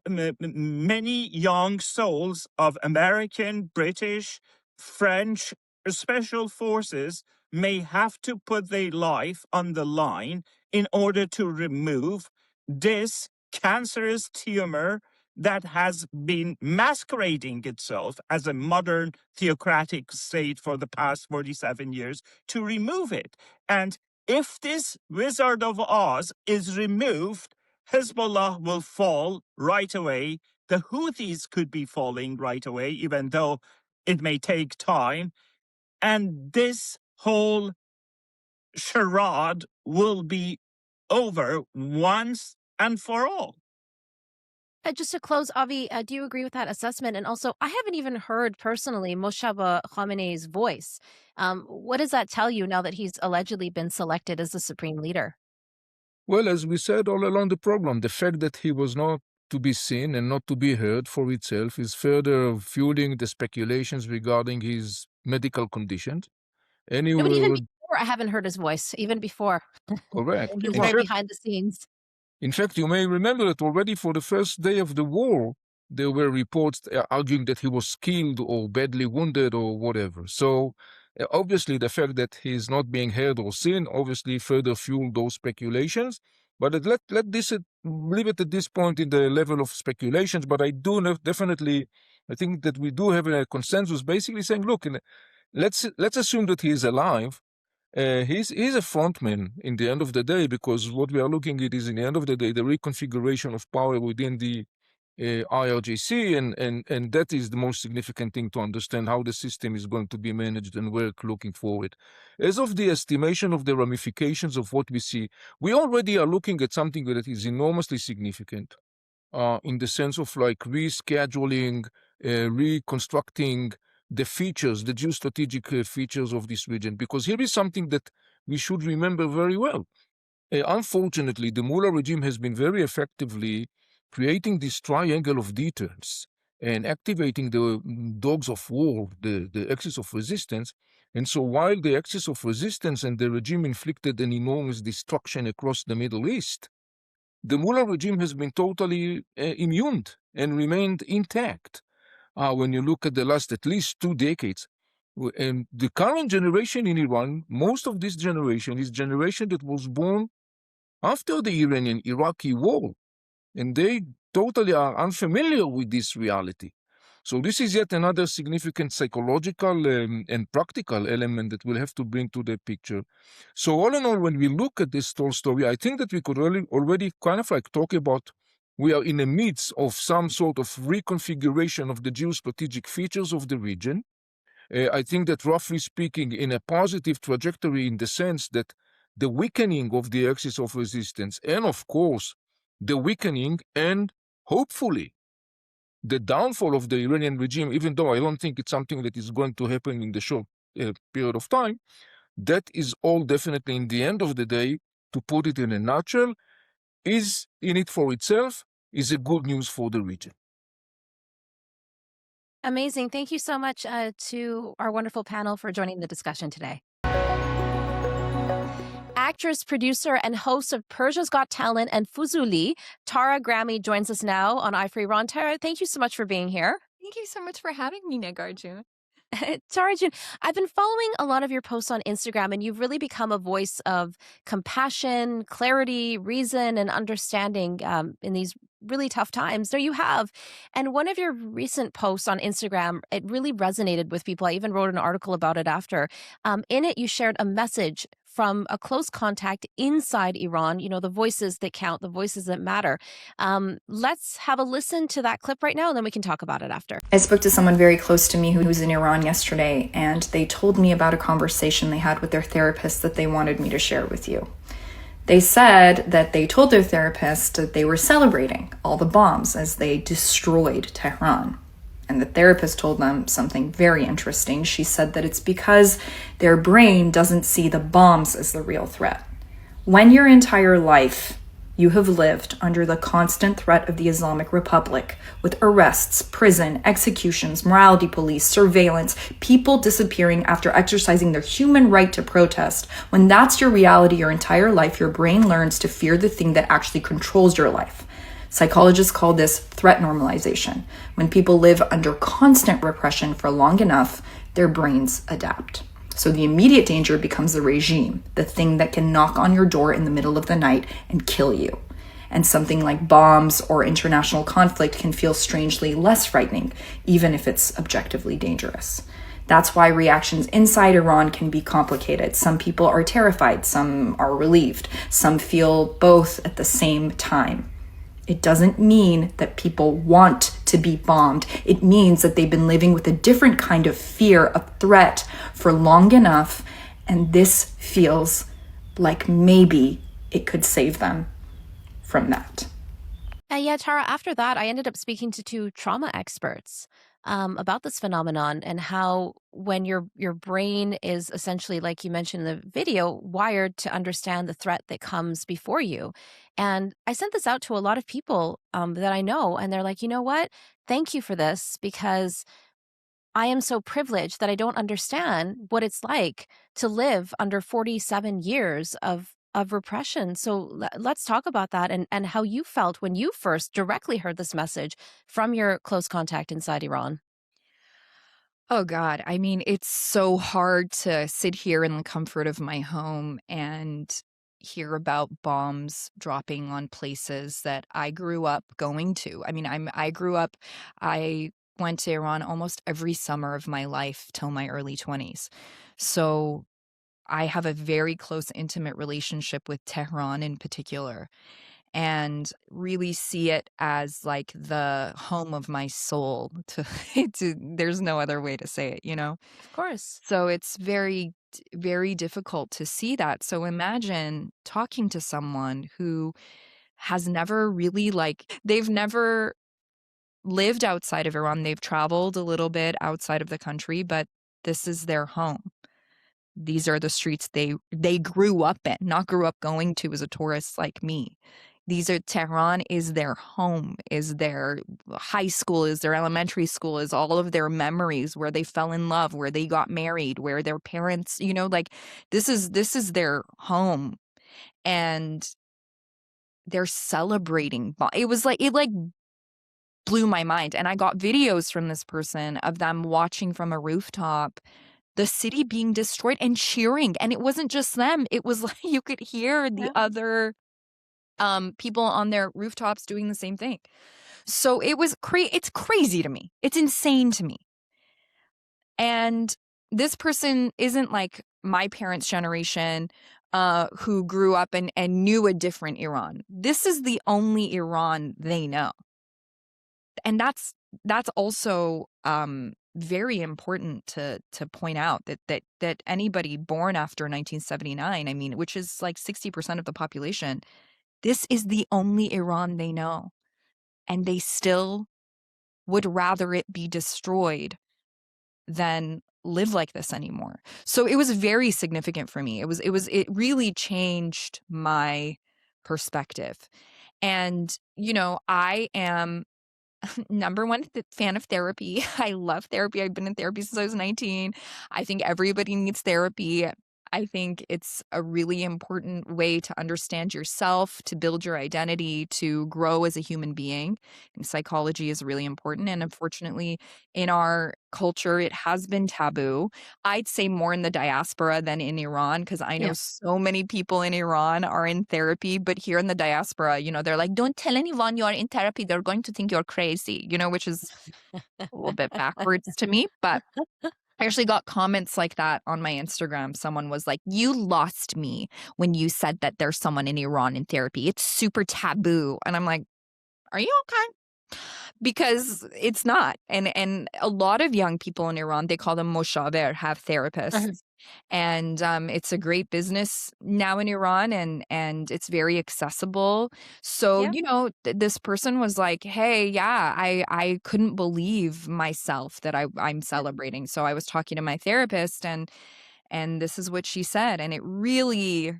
[SPEAKER 6] many young souls of American, British, French special forces may have to put their life on the line in order to remove this cancerous tumor that has been masquerading itself as a modern theocratic state for the past 47 years, to remove it. And if this Wizard of Oz is removed, Hezbollah will fall right away. The Houthis could be falling right away, even though it may take time. And this whole charade will be over once and for all.
[SPEAKER 1] Just to close, Avi, do you agree with that assessment? And also, I haven't even heard personally Mojtaba Khamenei's voice. What does that tell you now that he's allegedly been selected as the supreme leader?
[SPEAKER 7] Well, as we said all along the program, the fact that he was not to be seen and not to be heard for itself is further fueling the speculations regarding his medical conditions. And he
[SPEAKER 1] No, but even
[SPEAKER 7] will,
[SPEAKER 1] before, I haven't heard his voice. Even before,
[SPEAKER 7] correct.
[SPEAKER 5] Only
[SPEAKER 1] he was
[SPEAKER 7] In
[SPEAKER 1] very
[SPEAKER 5] one.
[SPEAKER 7] fact,
[SPEAKER 1] behind the scenes.
[SPEAKER 7] In fact, you may remember that already for the first day of the war, there were reports arguing that he was killed or badly wounded or whatever. So obviously the fact that he is not being heard or seen obviously further fueled those speculations. But let this leave it at this point in the level of speculations. But I do definitely, I think that we do have a consensus basically saying, look, let's assume that he is alive. He's a frontman in the end of the day, because what we are looking at is, in the end of the day, the reconfiguration of power within the IRGC, and that is the most significant thing to understand how the system is going to be managed and work looking forward. As of the estimation of the ramifications of what we see, we already are looking at something that is enormously significant in the sense of like rescheduling, reconstructing the features, the geostrategic features of this region, because here is something that we should remember very well. Unfortunately, the Mullah regime has been very effectively creating this triangle of deterrence and activating the dogs of war, the axis of resistance. And so while the axis of resistance and the regime inflicted an enormous destruction across the Middle East, the Mullah regime has been totally immune and remained intact. When you look at the last at least 2 decades, and the current generation in Iran, most of this generation is generation that was born after the Iranian-Iraqi war, and they totally are unfamiliar with this reality. So this is yet another significant psychological and practical element that we'll have to bring to the picture. So all in all, when we look at this whole story, I think that we could already kind of like talk about, we are in the midst of some sort of reconfiguration of the geostrategic features of the region. I think that roughly speaking, in a positive trajectory, in the sense that the weakening of the axis of resistance, and of course, the weakening and hopefully the downfall of the Iranian regime, even though I don't think it's something that is going to happen in the short period of time, that is all definitely, in the end of the day, to put it in a nutshell, is in it for itself, is a good news for the region.
[SPEAKER 1] Amazing. Thank you so much to our wonderful panel for joining the discussion today. Actress, producer, and host of Persia's Got Talent and Fuzuli, Tara Grammy joins us now on iFree Iran. Tara, thank you so much for being here.
[SPEAKER 4] Thank you so much for having me, Nagarjun.
[SPEAKER 1] Tara June, I've been following a lot of your posts on Instagram, and you've really become a voice of compassion, clarity, reason, and understanding in these really tough times. So you have. And one of your recent posts on Instagram, it really resonated with people. I even wrote an article about it after. In it, you shared a message from a close contact inside Iran, you know, the voices that count, the voices that matter. Let's have a listen to that clip right now, and then we can talk about it after.
[SPEAKER 3] I spoke to someone very close to me who was in Iran yesterday, and they told me about a conversation they had with their therapist that they wanted me to share with you. They said that they told their therapist that they were celebrating all the bombs as they destroyed Tehran. And the therapist told them something very interesting. She said that it's because their brain doesn't see the bombs as the real threat. When your entire life you have lived under the constant threat of the Islamic Republic, with arrests, prison, executions, morality police, surveillance, people disappearing after exercising their human right to protest, when that's your reality your entire life, your brain learns to fear the thing that actually controls your life. Psychologists call this threat normalization. When people live under constant repression for long enough, their brains adapt. So the immediate danger becomes the regime, the thing that can knock on your door in the middle of the night and kill you. And something like bombs or international conflict can feel strangely less frightening, even if it's objectively dangerous. That's why reactions inside Iran can be complicated. Some people are terrified, some are relieved, some feel both at the same time. It doesn't mean that people want to be bombed. It means that they've been living with a different kind of fear, of threat for long enough, and this feels like maybe it could save them from that.
[SPEAKER 1] Yeah, Tara, after that, I ended up speaking to 2 trauma experts about this phenomenon and how when your brain is essentially, like you mentioned in the video, wired to understand the threat that comes before you. And I sent this out to a lot of people that I know, and they're like, you know what? Thank you for this, because I am so privileged that I don't understand what it's like to live under 47 years of repression. So let's talk about that and how you felt when you first directly heard this message from your close contact inside Iran.
[SPEAKER 4] Oh God, I mean, it's so hard to sit here in the comfort of my home and hear about bombs dropping on places that I grew up going to. I mean, I went to Iran almost every summer of my life till my early 20s. So I have a very close, intimate relationship with Tehran in particular, and really see it as like the home of my soul. There's no other way to say it, you know?
[SPEAKER 1] Of course.
[SPEAKER 4] So it's very, very difficult to see that. So imagine talking to someone who has never really they've never lived outside of Iran. They've traveled a little bit outside of the country, but this is their home. These are the streets they grew up in, not grew up going to as a tourist like me. Tehran is their home, is their high school, is their elementary school, is all of their memories, where they fell in love, where they got married, where their parents, this is their home. And they're celebrating. It blew my mind. And I got videos from this person of them watching from a rooftop the city being destroyed and cheering. And it wasn't just them. It was like you could hear the other people on their rooftops doing the same thing. So it's crazy to me. It's insane to me. And this person isn't like my parents' generation who grew up and knew a different Iran. This is the only Iran they know. And that's also very important to point out that anybody born after 1979, I mean, which is like 60% of the population, this is the only Iran they know. And they still would rather it be destroyed than live like this anymore. So it was very significant for me. It really changed my perspective. And, I am number one fan of therapy. I love therapy. I've been in therapy since I was 19. I think everybody needs therapy. I think it's a really important way to understand yourself, to build your identity, to grow as a human being. And psychology is really important. And unfortunately, in our culture, it has been taboo. I'd say more in the diaspora than in Iran, because I know so many people in Iran are in therapy. But here in the diaspora, they're like, don't tell anyone you are in therapy. They're going to think you're crazy, which is a little bit backwards to me. But I actually got comments like that on my Instagram. Someone was like, you lost me when you said that there's someone in Iran in therapy. It's super taboo. And I'm like, are you okay? Because it's not. And a lot of young people in Iran, they call them Mojtaba, have therapists. And it's a great business now in Iran, and it's very accessible. So, this person was like, hey, I couldn't believe myself that I'm celebrating. So I was talking to my therapist, and this is what she said. And it really,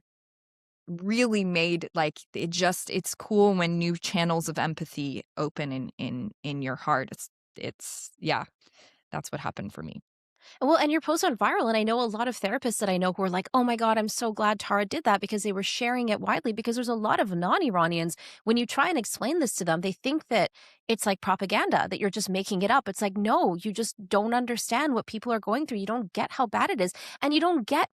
[SPEAKER 4] really made it's cool when new channels of empathy open in your heart. It's that's what happened for me.
[SPEAKER 1] Well, and your post went viral, and I know a lot of therapists that I know who are like, oh my God, I'm so glad Tara did that, because they were sharing it widely, because there's a lot of non-Iranians, when you try and explain this to them, they think that it's like propaganda, that you're just making it up. It's like, no, you just don't understand what people are going through. You don't get how bad it is. And you don't get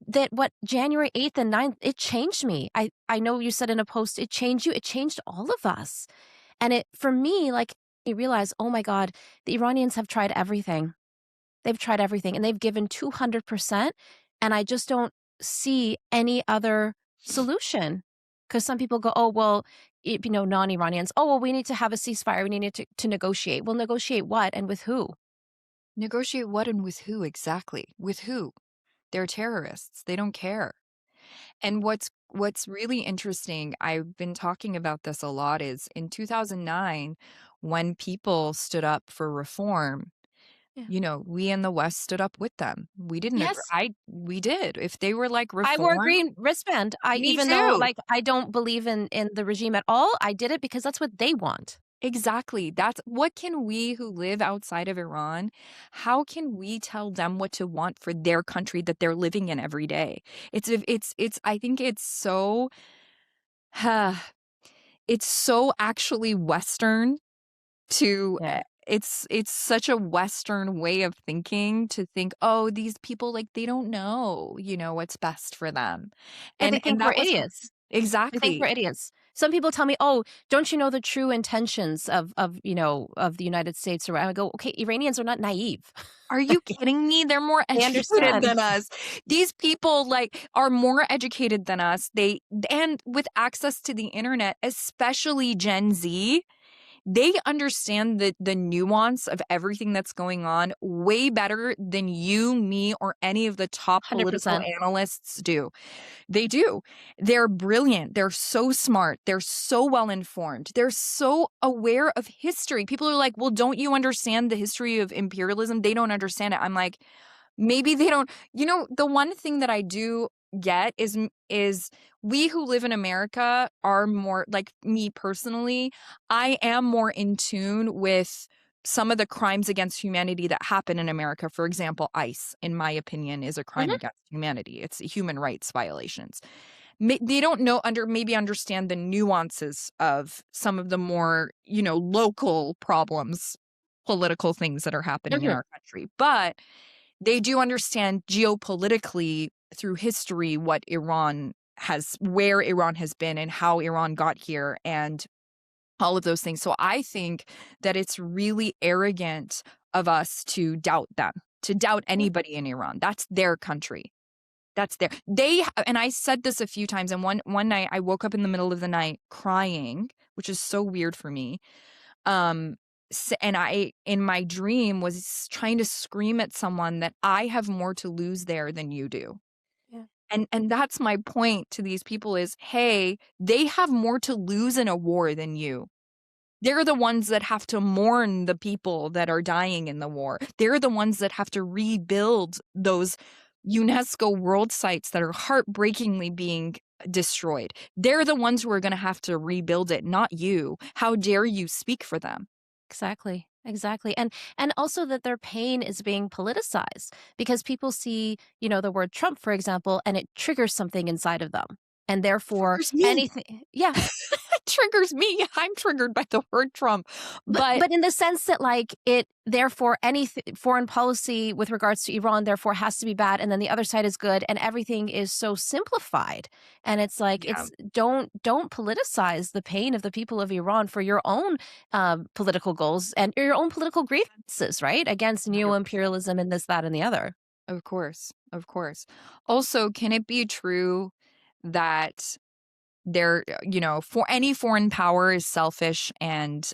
[SPEAKER 1] that what January 8th and 9th, it changed me. I know you said in a post, it changed you. It changed all of us. And for me, you realize, oh my God, the Iranians have tried everything. They've tried everything, and they've given 200%. And I just don't see any other solution, because some people go, oh, well, non-Iranians, oh, well, we need to have a ceasefire. We need to negotiate. Well, negotiate what and with who?
[SPEAKER 4] Negotiate what and with who exactly? With who? They're terrorists. They don't care. And what's really interesting, I've been talking about this a lot, is in 2009, when people stood up for reform, we in the West stood up with them. We didn't.
[SPEAKER 1] Yes.
[SPEAKER 4] We did. If they were like reform,
[SPEAKER 1] I wore a green wristband. Though I don't believe in the regime at all, I did it because that's what they want.
[SPEAKER 4] Exactly. That's what can we who live outside of Iran, how can we tell them what to want for their country that they're living in every day? It's I think it's so it's so actually Western to
[SPEAKER 1] Yeah.
[SPEAKER 4] it's such a Western way of thinking to think, oh, these people, like, they don't know, what's best for them.
[SPEAKER 1] Yeah, they
[SPEAKER 4] And
[SPEAKER 1] think we're
[SPEAKER 4] that was
[SPEAKER 1] idiots. They think
[SPEAKER 4] exactly.
[SPEAKER 1] we're idiots. Some people tell me, "Oh, don't you know the true intentions of the United States?" Or I go, "Okay, Iranians are not naive.
[SPEAKER 4] Are you kidding me? They're more
[SPEAKER 1] They
[SPEAKER 4] educated
[SPEAKER 1] understand."
[SPEAKER 4] than us. These people, like, are more educated than us. And with access to the internet, especially Gen Z, they understand the nuance of everything that's going on way better than you, me, or any of the top political
[SPEAKER 1] 100%.
[SPEAKER 4] analysts do. They do. They're brilliant. They're so smart. They're so well informed. They're so aware of history. People are like, well, don't you understand the history of imperialism? They don't understand it. I'm like, maybe they don't. The one thing that I do get is we who live in America are more, like me personally, I am more in tune with some of the crimes against humanity that happen in America. For example, ICE, in my opinion, is a crime
[SPEAKER 1] Mhm.
[SPEAKER 4] against humanity. It's human rights violations. They don't maybe understand the nuances of some of the more, local problems, political things that are happening in
[SPEAKER 1] Mhm.
[SPEAKER 4] our country. But they do understand geopolitically through history where Iran has been and how Iran got here and all of those things. So I think that it's really arrogant of us to doubt them, to doubt anybody in Iran. That's their country. That's and I said this a few times. And one night I woke up in the middle of the night crying, which is so weird for me. And I, in my dream, was trying to scream at someone that I have more to lose there than you do.
[SPEAKER 1] Yeah.
[SPEAKER 4] And that's my point to these people is, hey, they have more to lose in a war than you. They're the ones that have to mourn the people that are dying in the war. They're the ones that have to rebuild those UNESCO world sites that are heartbreakingly being destroyed. They're the ones who are going to have to rebuild it, not you. How dare you speak for them?
[SPEAKER 1] Exactly. Exactly. And also that their pain is being politicized because people see, the word Trump, for example, and it triggers something inside of them. And therefore
[SPEAKER 4] Triggers me.
[SPEAKER 1] anything, yeah.
[SPEAKER 4] Triggers me. I'm triggered by the word Trump. But
[SPEAKER 1] But in the sense that, like, it therefore any foreign policy with regards to Iran therefore has to be bad, and then the other side is good, and everything is so simplified. And it's like,
[SPEAKER 4] yeah,
[SPEAKER 1] it's don't politicize the pain of the people of Iran for your own political goals and your own political grievances, right, against
[SPEAKER 4] 100%.
[SPEAKER 1] neo-imperialism and this, that, and the other.
[SPEAKER 4] Of course. Of course. Also, can it be true that for any foreign power is selfish and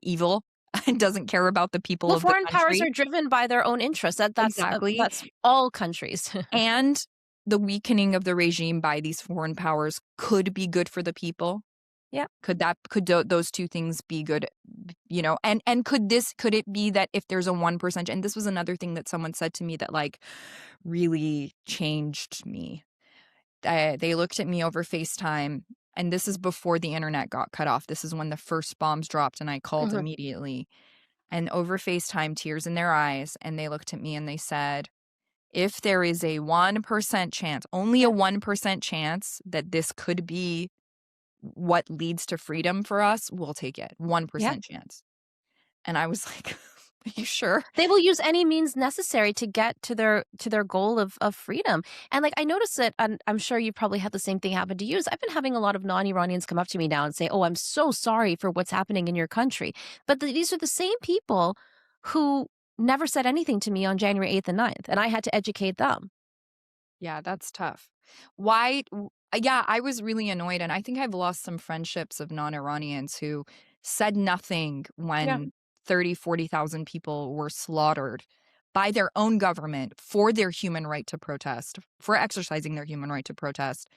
[SPEAKER 4] evil and doesn't care about the people
[SPEAKER 1] Well,
[SPEAKER 4] of the
[SPEAKER 1] foreign powers
[SPEAKER 4] country?
[SPEAKER 1] are driven by their own interests.
[SPEAKER 4] Exactly.
[SPEAKER 1] That's all countries.
[SPEAKER 4] And the weakening of the regime by these foreign powers could be good for the people.
[SPEAKER 1] Yeah.
[SPEAKER 4] Could those two things be good? And could it be that if there's a 1%, and this was another thing that someone said to me that like really changed me. They looked at me over FaceTime, and this is before the internet got cut off. This is when the first bombs dropped, and I called
[SPEAKER 1] Mhm.
[SPEAKER 4] immediately. And over FaceTime, tears in their eyes, and they looked at me and they said, if there is a 1% chance, only a 1% chance that this could be what leads to freedom for us, we'll take it. 1% chance. And I was like, are you sure?
[SPEAKER 1] They will use any means necessary to get to their goal of freedom. And like I noticed that, and I'm sure you probably had the same thing happen to you. Is I've been having a lot of non-Iranians come up to me now and say, "Oh, I'm so sorry for what's happening in your country." But these are the same people who never said anything to me on January 8th and 9th, and I had to educate them.
[SPEAKER 4] Yeah, that's tough. Yeah, I was really annoyed, and I think I've lost some friendships of non-Iranians who said nothing when 40,000 people were slaughtered by their own government for their human right to protest, for exercising their human right to protest.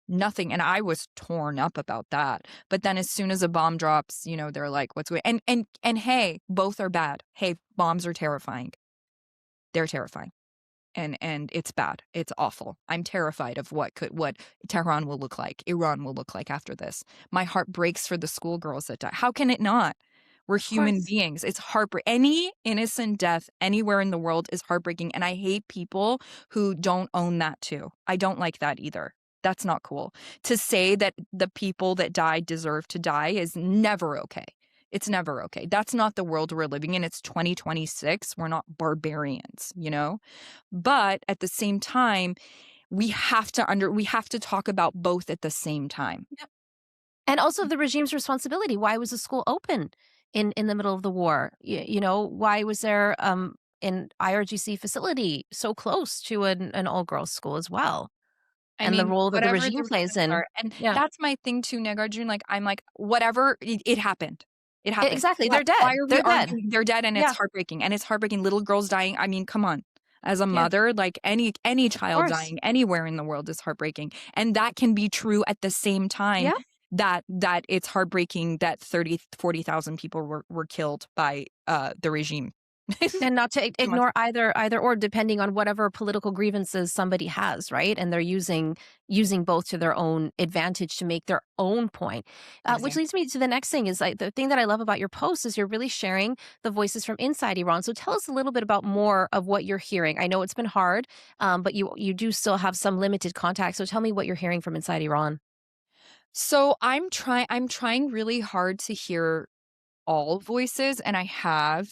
[SPEAKER 4] Nothing. And I was torn up about that. But then as soon as a bomb drops, they're like, what's going and hey, both are bad. Hey, bombs are terrifying. They're terrifying. And it's bad. It's awful. I'm terrified of what Tehran will look like, Iran will look like after this. My heart breaks for the schoolgirls that die. How can it not? We're
[SPEAKER 1] Of
[SPEAKER 4] human
[SPEAKER 1] course.
[SPEAKER 4] beings. It's heartbreaking. Any innocent death anywhere in the world is heartbreaking. And I hate people who don't own that too. I don't like that either. That's not cool. To say that the people that died deserve to die is never okay. It's never okay. That's not the world we're living in. It's 2026. We're not barbarians, you know? But at the same time, we have to talk about both at the same time.
[SPEAKER 1] Yep. And also the regime's responsibility. Why was the school open in the middle of the war? You know, why was there an IRGC facility so close to an all-girls school as well?
[SPEAKER 4] I
[SPEAKER 1] And the
[SPEAKER 4] mean,
[SPEAKER 1] role that the
[SPEAKER 4] whatever
[SPEAKER 1] regime
[SPEAKER 4] the
[SPEAKER 1] plays
[SPEAKER 4] reasons
[SPEAKER 1] in.
[SPEAKER 4] are. And
[SPEAKER 1] Yeah.
[SPEAKER 4] that's my thing too, Nagarjun. Like, I'm like, whatever, it happened. It happened.
[SPEAKER 1] Exactly.
[SPEAKER 4] Why,
[SPEAKER 1] They're dead.
[SPEAKER 4] why are we
[SPEAKER 1] They're dead.
[SPEAKER 4] arguing? They're dead, and
[SPEAKER 1] Yeah.
[SPEAKER 4] it's heartbreaking. And it's heartbreaking. Little girls dying. I mean, come on. As a
[SPEAKER 1] Yeah.
[SPEAKER 4] mother, like any child
[SPEAKER 1] course.
[SPEAKER 4] dying anywhere in the world is heartbreaking. And that can be true at the same time
[SPEAKER 1] Yeah.
[SPEAKER 4] that it's heartbreaking that 40,000 people were killed by the regime.
[SPEAKER 1] And not to ignore either or, depending on whatever political grievances somebody has, right? And they're using both to their own advantage to make their own point. Which leads me to the next thing is the thing that I love about your post is you're really sharing the voices from inside Iran. So tell us a little bit about more of what you're hearing. I know it's been hard, but you do still have some limited contact. So tell me what you're hearing from inside Iran.
[SPEAKER 4] So I'm trying really hard to hear all voices, and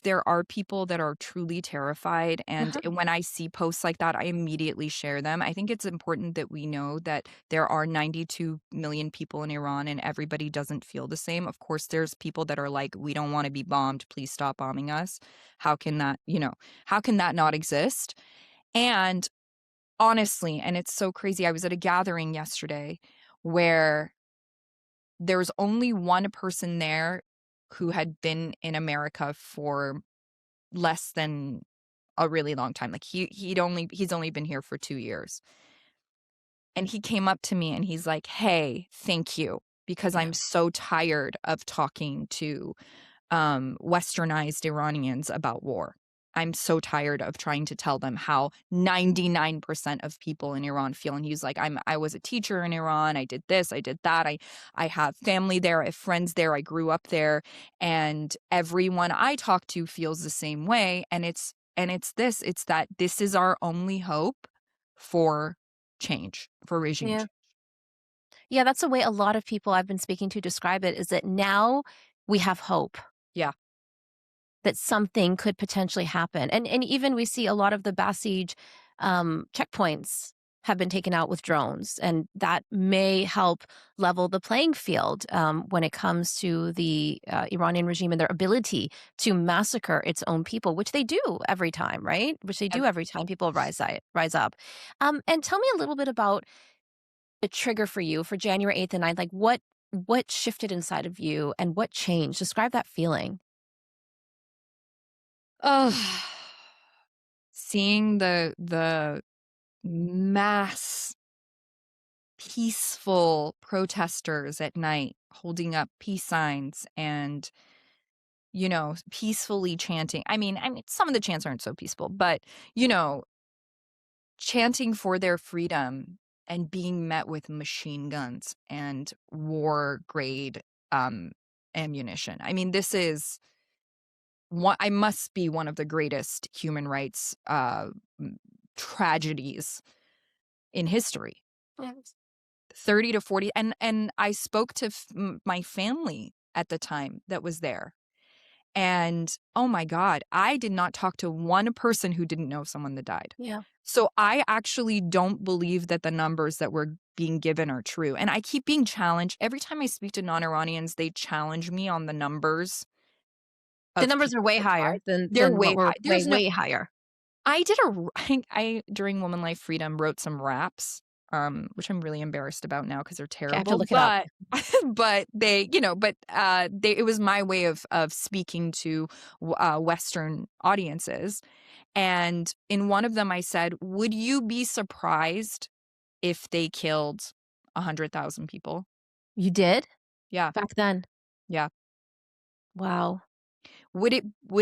[SPEAKER 4] there are people that are truly terrified, and when I see posts like that, I immediately share them. I think it's important that we know that there are 92 million people in Iran, and everybody doesn't feel the same. Of course, there's people that are like, we don't want to be bombed, please stop bombing us. How can that not exist? And honestly, and it's so crazy, I was at a gathering yesterday where there was only one person there who had been in America for less than a really long time. Like he's only been here for 2 years. And he came up to me and he's like, "Hey, thank you, because I'm so tired of talking to westernized Iranians about war. I'm so tired of trying to tell them how 99% of people in Iran feel." And he's like, I was a teacher in Iran. I did this, I did that. I have family there. I have friends there. I grew up there. And everyone I talk to feels the same way. And it's that this is our only hope for change, for regime change.
[SPEAKER 1] Yeah, that's the way a lot of people I've been speaking to describe it, is that now we have hope.
[SPEAKER 4] Yeah.
[SPEAKER 1] That something could potentially happen. And even we see a lot of the Basij checkpoints have been taken out with drones, and that may help level the playing field when it comes to the Iranian regime and their ability to massacre its own people, which they do every time, right? Which they do every time people rise up. And tell me a little bit about the trigger for you for January 8th and 9th. Like what shifted inside of you and what changed? Describe that feeling.
[SPEAKER 4] Seeing the mass peaceful protesters at night holding up peace signs and, peacefully chanting. I mean, some of the chants aren't so peaceful, but, chanting for their freedom and being met with machine guns and war grade ammunition. I mean, this is I must be one of the greatest human rights tragedies in history.
[SPEAKER 1] Yes.
[SPEAKER 4] 30 to 40. And I spoke to my family at the time that was there. And oh my God, I did not talk to one person who didn't know someone that died.
[SPEAKER 1] Yeah.
[SPEAKER 4] So I actually don't believe that the numbers that were being given are true. And I keep being challenged. Every time I speak to non-Iranians, they challenge me on the numbers.
[SPEAKER 1] The numbers are way higher than
[SPEAKER 4] way high.
[SPEAKER 1] Way higher.
[SPEAKER 4] I during Woman Life Freedom wrote some raps, which I'm really embarrassed about now because they're terrible.
[SPEAKER 1] I have to look it up.
[SPEAKER 4] But they, it was my way of speaking to Western audiences. And in one of them, I said, "Would you be surprised if they killed 100,000 people?"
[SPEAKER 1] You did?
[SPEAKER 4] Yeah.
[SPEAKER 1] Back then?
[SPEAKER 4] Yeah.
[SPEAKER 1] Wow.
[SPEAKER 4] Would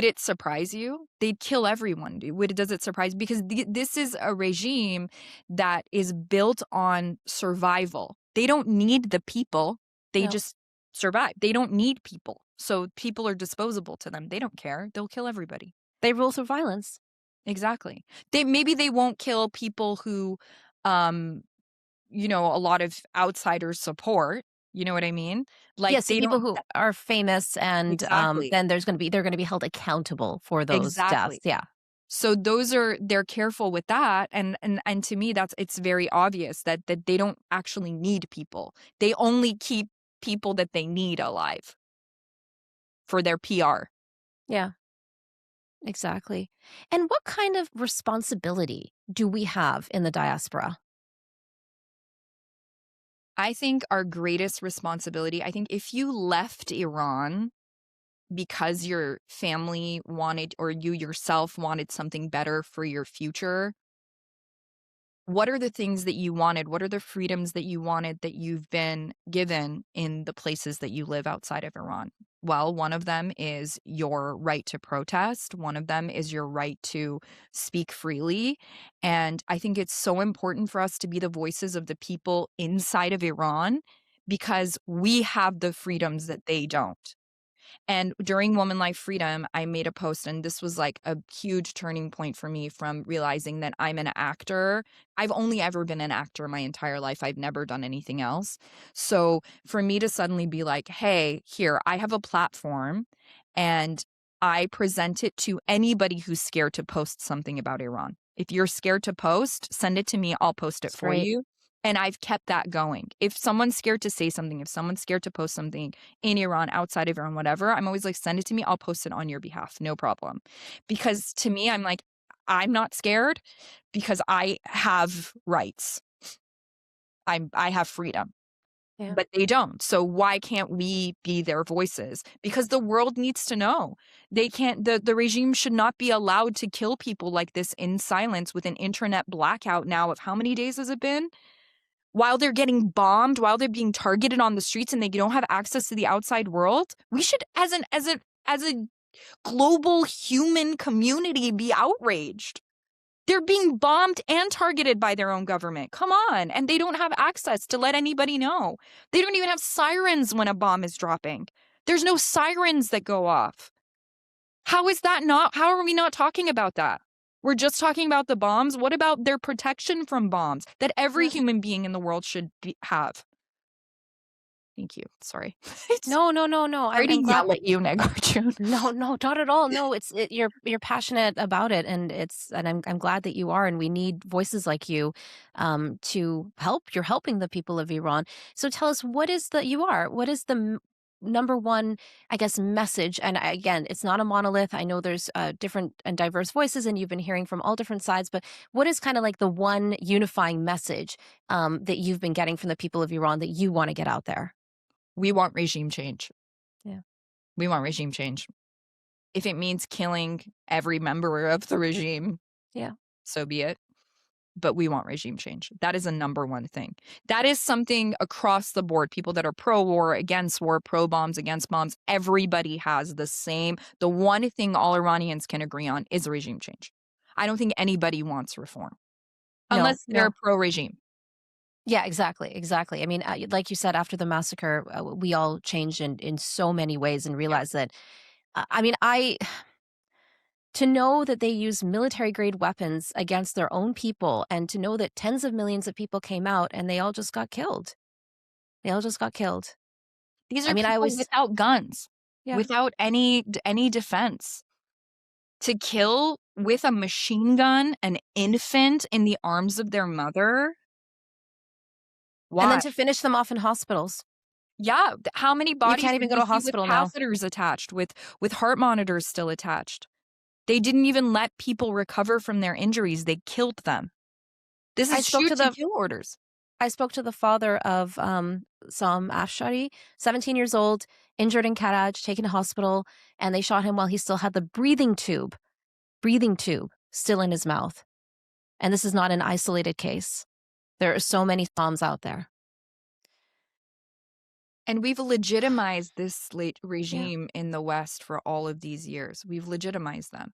[SPEAKER 4] it surprise you? They'd kill everyone. Does it surprise? Because this is a regime that is built on survival. They don't need the people. They just survive. They don't need people. So people are disposable to them. They don't care. They'll kill everybody.
[SPEAKER 1] They rule through violence.
[SPEAKER 4] Exactly. Maybe they won't kill people who, you know, a lot of outsiders support. You know what I mean? Like
[SPEAKER 1] Yes,
[SPEAKER 4] they
[SPEAKER 1] people
[SPEAKER 4] don't
[SPEAKER 1] who are famous, and
[SPEAKER 4] exactly.
[SPEAKER 1] then they're going to be held accountable for those deaths.
[SPEAKER 4] Exactly.
[SPEAKER 1] Yeah.
[SPEAKER 4] So they're careful with that, and to me it's very obvious that they don't actually need people. They only keep people that they need alive for their PR.
[SPEAKER 1] Yeah. Exactly. And what kind of responsibility do we have in the diaspora?
[SPEAKER 4] I think our greatest responsibility, I think if you left Iran because your family wanted, or you yourself wanted something better for your future, what are the things that you wanted? What are the freedoms that you wanted that you've been given in the places that you live outside of Iran? Well, one of them is your right to protest. One of them is your right to speak freely. And I think it's so important for us to be the voices of the people inside of Iran because we have the freedoms that they don't. And during Woman Life Freedom, I made a post, and this was like a huge turning point for me from realizing that I'm an actor. I've only ever been an actor my entire life. I've never done anything else. So for me to suddenly be like, hey, here, I have a platform and I present it to anybody who's scared to post something about Iran. If you're scared to post, send it to me. I'll post it
[SPEAKER 1] That's
[SPEAKER 4] for
[SPEAKER 1] great.
[SPEAKER 4] you. And I've kept that going. If someone's scared to say something, if someone's scared to post something in Iran, outside of Iran, whatever, I'm always like, send it to me. I'll post it on your behalf. No problem. Because to me, I'm like, I'm not scared because I have rights. I have freedom.
[SPEAKER 1] Yeah.
[SPEAKER 4] But they don't. So why can't we be their voices? Because the world needs to know. They can't, the regime should not be allowed to kill people like this in silence with an internet blackout now of how many days has it been? While they're getting bombed, while they're being targeted on the streets and they don't have access to the outside world, we should, as a global human community, be outraged. They're being bombed and targeted by their own government. Come on. And they don't have access to let anybody know. They don't even have sirens when a bomb is dropping. There's no sirens that go off. How are we not talking about that? We're just talking about the bombs. What about their protection from bombs that every human being in the world should have? Thank you. Sorry.
[SPEAKER 1] No.
[SPEAKER 4] Sorry to yell at you, Nagarjun.
[SPEAKER 1] No, not at all. No, you're passionate about it, and I'm glad that you are. And we need voices like you to help. You're helping the people of Iran. So tell us, what is the number one, I guess, message? And again, it's not a monolith. I know there's different and diverse voices, and you've been hearing from all different sides. But what is kind of like the one unifying message that you've been getting from the people of Iran that you want to get out there?
[SPEAKER 4] We want regime change.
[SPEAKER 1] Yeah.
[SPEAKER 4] We want regime change. If it means killing every member of the regime,
[SPEAKER 1] yeah,
[SPEAKER 4] so be it. But we want regime change. That is a number one thing. That is something across the board. People that are pro-war, against war, pro-bombs, against bombs, everybody has the one thing all Iranians can agree on is regime change. I don't think anybody wants reform. Unless they're pro-regime.
[SPEAKER 1] Yeah, exactly. I mean, like you said, after the massacre, we all changed in so many ways and realized that, to know that they use military-grade weapons against their own people, and to know that tens of millions of people came out and they all just got killed. These are people
[SPEAKER 4] without guns, without any defense. To kill with a machine gun an infant in the arms of their mother. Why?
[SPEAKER 1] And then to finish them off in hospitals.
[SPEAKER 4] Yeah, how many bodies?
[SPEAKER 1] You can't even go to hospital now.
[SPEAKER 4] With catheters attached, with heart monitors still attached. They didn't even let people recover from their injuries. They killed them. This is shoot to kill orders.
[SPEAKER 1] I spoke to the father of Sam Afshari, 17 years old, injured in Karaj, taken to hospital, and they shot him while he still had the breathing tube still in his mouth. And this is not an isolated case. There are so many Sams out there.
[SPEAKER 4] And we've legitimized this regime in the West for all of these years. We've legitimized them.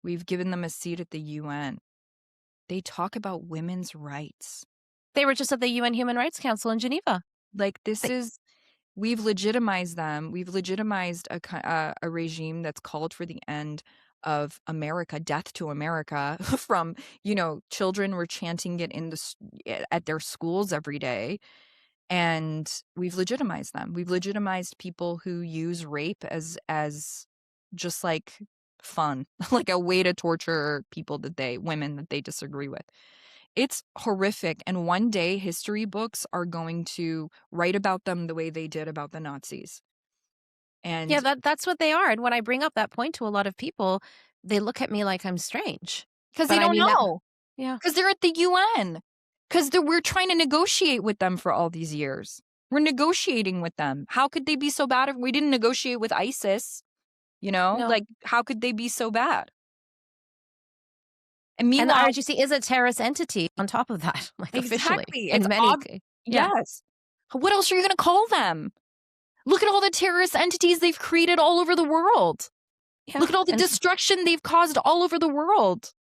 [SPEAKER 4] We've given them a seat at the UN. They talk about women's rights.
[SPEAKER 1] They were just at the UN Human Rights Council in Geneva.
[SPEAKER 4] Like, this is we've legitimized them. We've legitimized a regime that's called for the end of America, death to America. From, children were chanting it at their schools every day. And we've legitimized them. We've legitimized people who use rape as just like fun, like a way to torture women that they disagree with. It's horrific. And one day history books are going to write about them the way they did about the Nazis. And
[SPEAKER 1] yeah, that's what they are. And when I bring up that point to a lot of people, they look at me like I'm strange.
[SPEAKER 4] because they don't know.
[SPEAKER 1] Yeah.
[SPEAKER 4] Because they're at the UN. Because we're trying to negotiate with them for all these years. We're negotiating with them. How could they be so bad if we didn't negotiate with ISIS?
[SPEAKER 1] No.
[SPEAKER 4] Like, how could they be so bad? And
[SPEAKER 1] And the
[SPEAKER 4] meanwhile,
[SPEAKER 1] IRGC is a terrorist entity on top of that, like officially.
[SPEAKER 4] exactly.
[SPEAKER 1] In
[SPEAKER 4] It's
[SPEAKER 1] many, yeah.
[SPEAKER 4] Yes. What else are you going to call them? Look at all the terrorist entities they've created all over the world.
[SPEAKER 1] Yeah.
[SPEAKER 4] Look at all the
[SPEAKER 1] And-
[SPEAKER 4] destruction they've caused all over the world.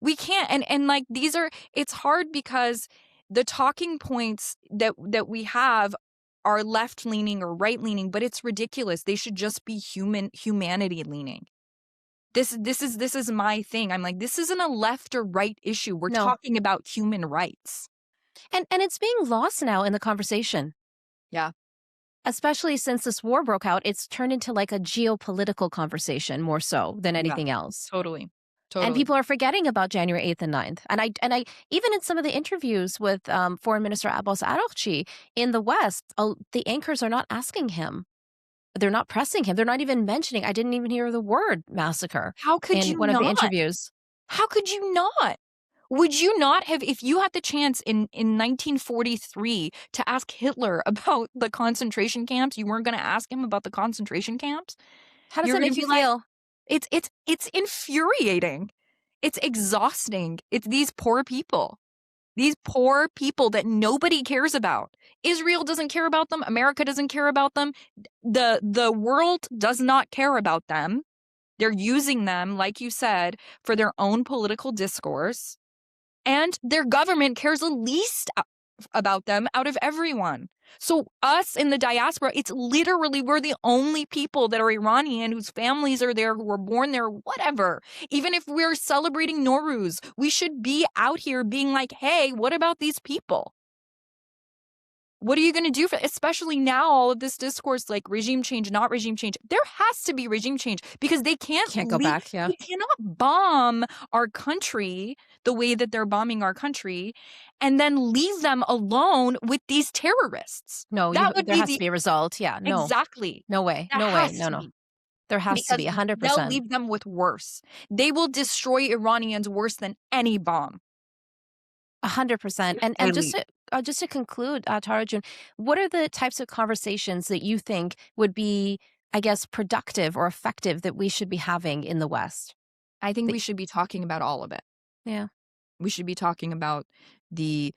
[SPEAKER 4] We can't. And like, it's hard because the talking points that we have are left leaning or right leaning, but it's ridiculous. They should just be humanity leaning. This is my thing. I'm like, this isn't a left or right issue. We're
[SPEAKER 1] No.
[SPEAKER 4] talking about human rights.
[SPEAKER 1] And it's being lost now in the conversation.
[SPEAKER 4] Yeah.
[SPEAKER 1] Especially since this war broke out, it's turned into like a geopolitical conversation more so than anything else.
[SPEAKER 4] Totally.
[SPEAKER 1] And people are forgetting about January 8th and 9th. And I even in some of the interviews with Foreign Minister Abbas Araghchi in the West, the anchors are not asking him. They're not pressing him. They're not even mentioning. I didn't even hear the word massacre
[SPEAKER 4] How could
[SPEAKER 1] in
[SPEAKER 4] you
[SPEAKER 1] one
[SPEAKER 4] not?
[SPEAKER 1] of the interviews.
[SPEAKER 4] How could you not? Would you not have, if you had the chance in 1943 to ask Hitler about the concentration camps, you weren't going to ask him about the concentration camps?
[SPEAKER 1] How does
[SPEAKER 4] You're
[SPEAKER 1] that make
[SPEAKER 4] gonna
[SPEAKER 1] you
[SPEAKER 4] be like,
[SPEAKER 1] feel?
[SPEAKER 4] It's infuriating. It's exhausting. It's these poor people that nobody cares about. Israel doesn't care about them. America doesn't care about them. The world does not care about them. They're using them, like you said, for their own political discourse. And their government cares the least about them out of everyone. So us in the diaspora, it's literally, we're the only people that are Iranian whose families are there, who were born there, whatever. Even if we're celebrating Nowruz, we should be out here being like, hey, what about these people? What are you going to do especially now, all of this discourse, like regime change, not regime change? There has to be regime change because they can't
[SPEAKER 1] Go back. Yeah.
[SPEAKER 4] They cannot bomb our country the way that they're bombing our country and then leave them alone with these terrorists.
[SPEAKER 1] No,
[SPEAKER 4] That would
[SPEAKER 1] there
[SPEAKER 4] be
[SPEAKER 1] has to be a result. Yeah. No.
[SPEAKER 4] Exactly.
[SPEAKER 1] No way.
[SPEAKER 4] That
[SPEAKER 1] No way.
[SPEAKER 4] has
[SPEAKER 1] No,
[SPEAKER 4] to
[SPEAKER 1] no.
[SPEAKER 4] be.
[SPEAKER 1] There has to be
[SPEAKER 4] Because
[SPEAKER 1] 100%.
[SPEAKER 4] they'll leave them with worse. They will destroy Iranians worse than any bomb.
[SPEAKER 1] 100%. And just to conclude, Tarajun, what are the types of conversations that you think would be, I guess, productive or effective that we should be having in the West?
[SPEAKER 4] I think we should be talking about all of it.
[SPEAKER 1] Yeah.
[SPEAKER 4] We should be talking about the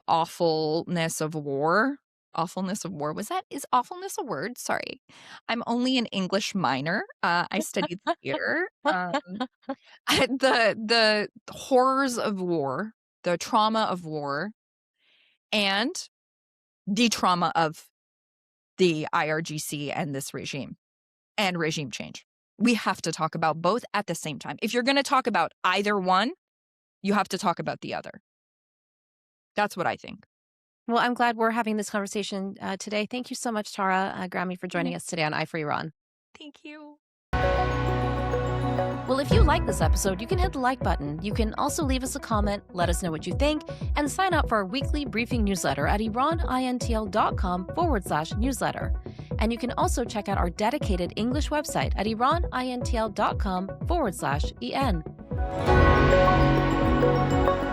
[SPEAKER 4] awfulness of war. Awfulness of war. Is awfulness a word? Sorry. I'm only an English minor. I studied theater. The horrors of war, the trauma of war, and the trauma of the IRGC and this regime and regime change. We have to talk about both at the same time. If you're going to talk about either one, you have to talk about the other. That's what I think.
[SPEAKER 1] Well, I'm glad we're having this conversation today. Thank you so much, Tara Grammy, for joining us today on Eye for Iran.
[SPEAKER 4] Thank you.
[SPEAKER 1] Well, if you like this episode, you can hit the like button. You can also leave us a comment, let us know what you think, and sign up for our weekly briefing newsletter at iranintl.com/newsletter. And you can also check out our dedicated English website at iranintl.com/en.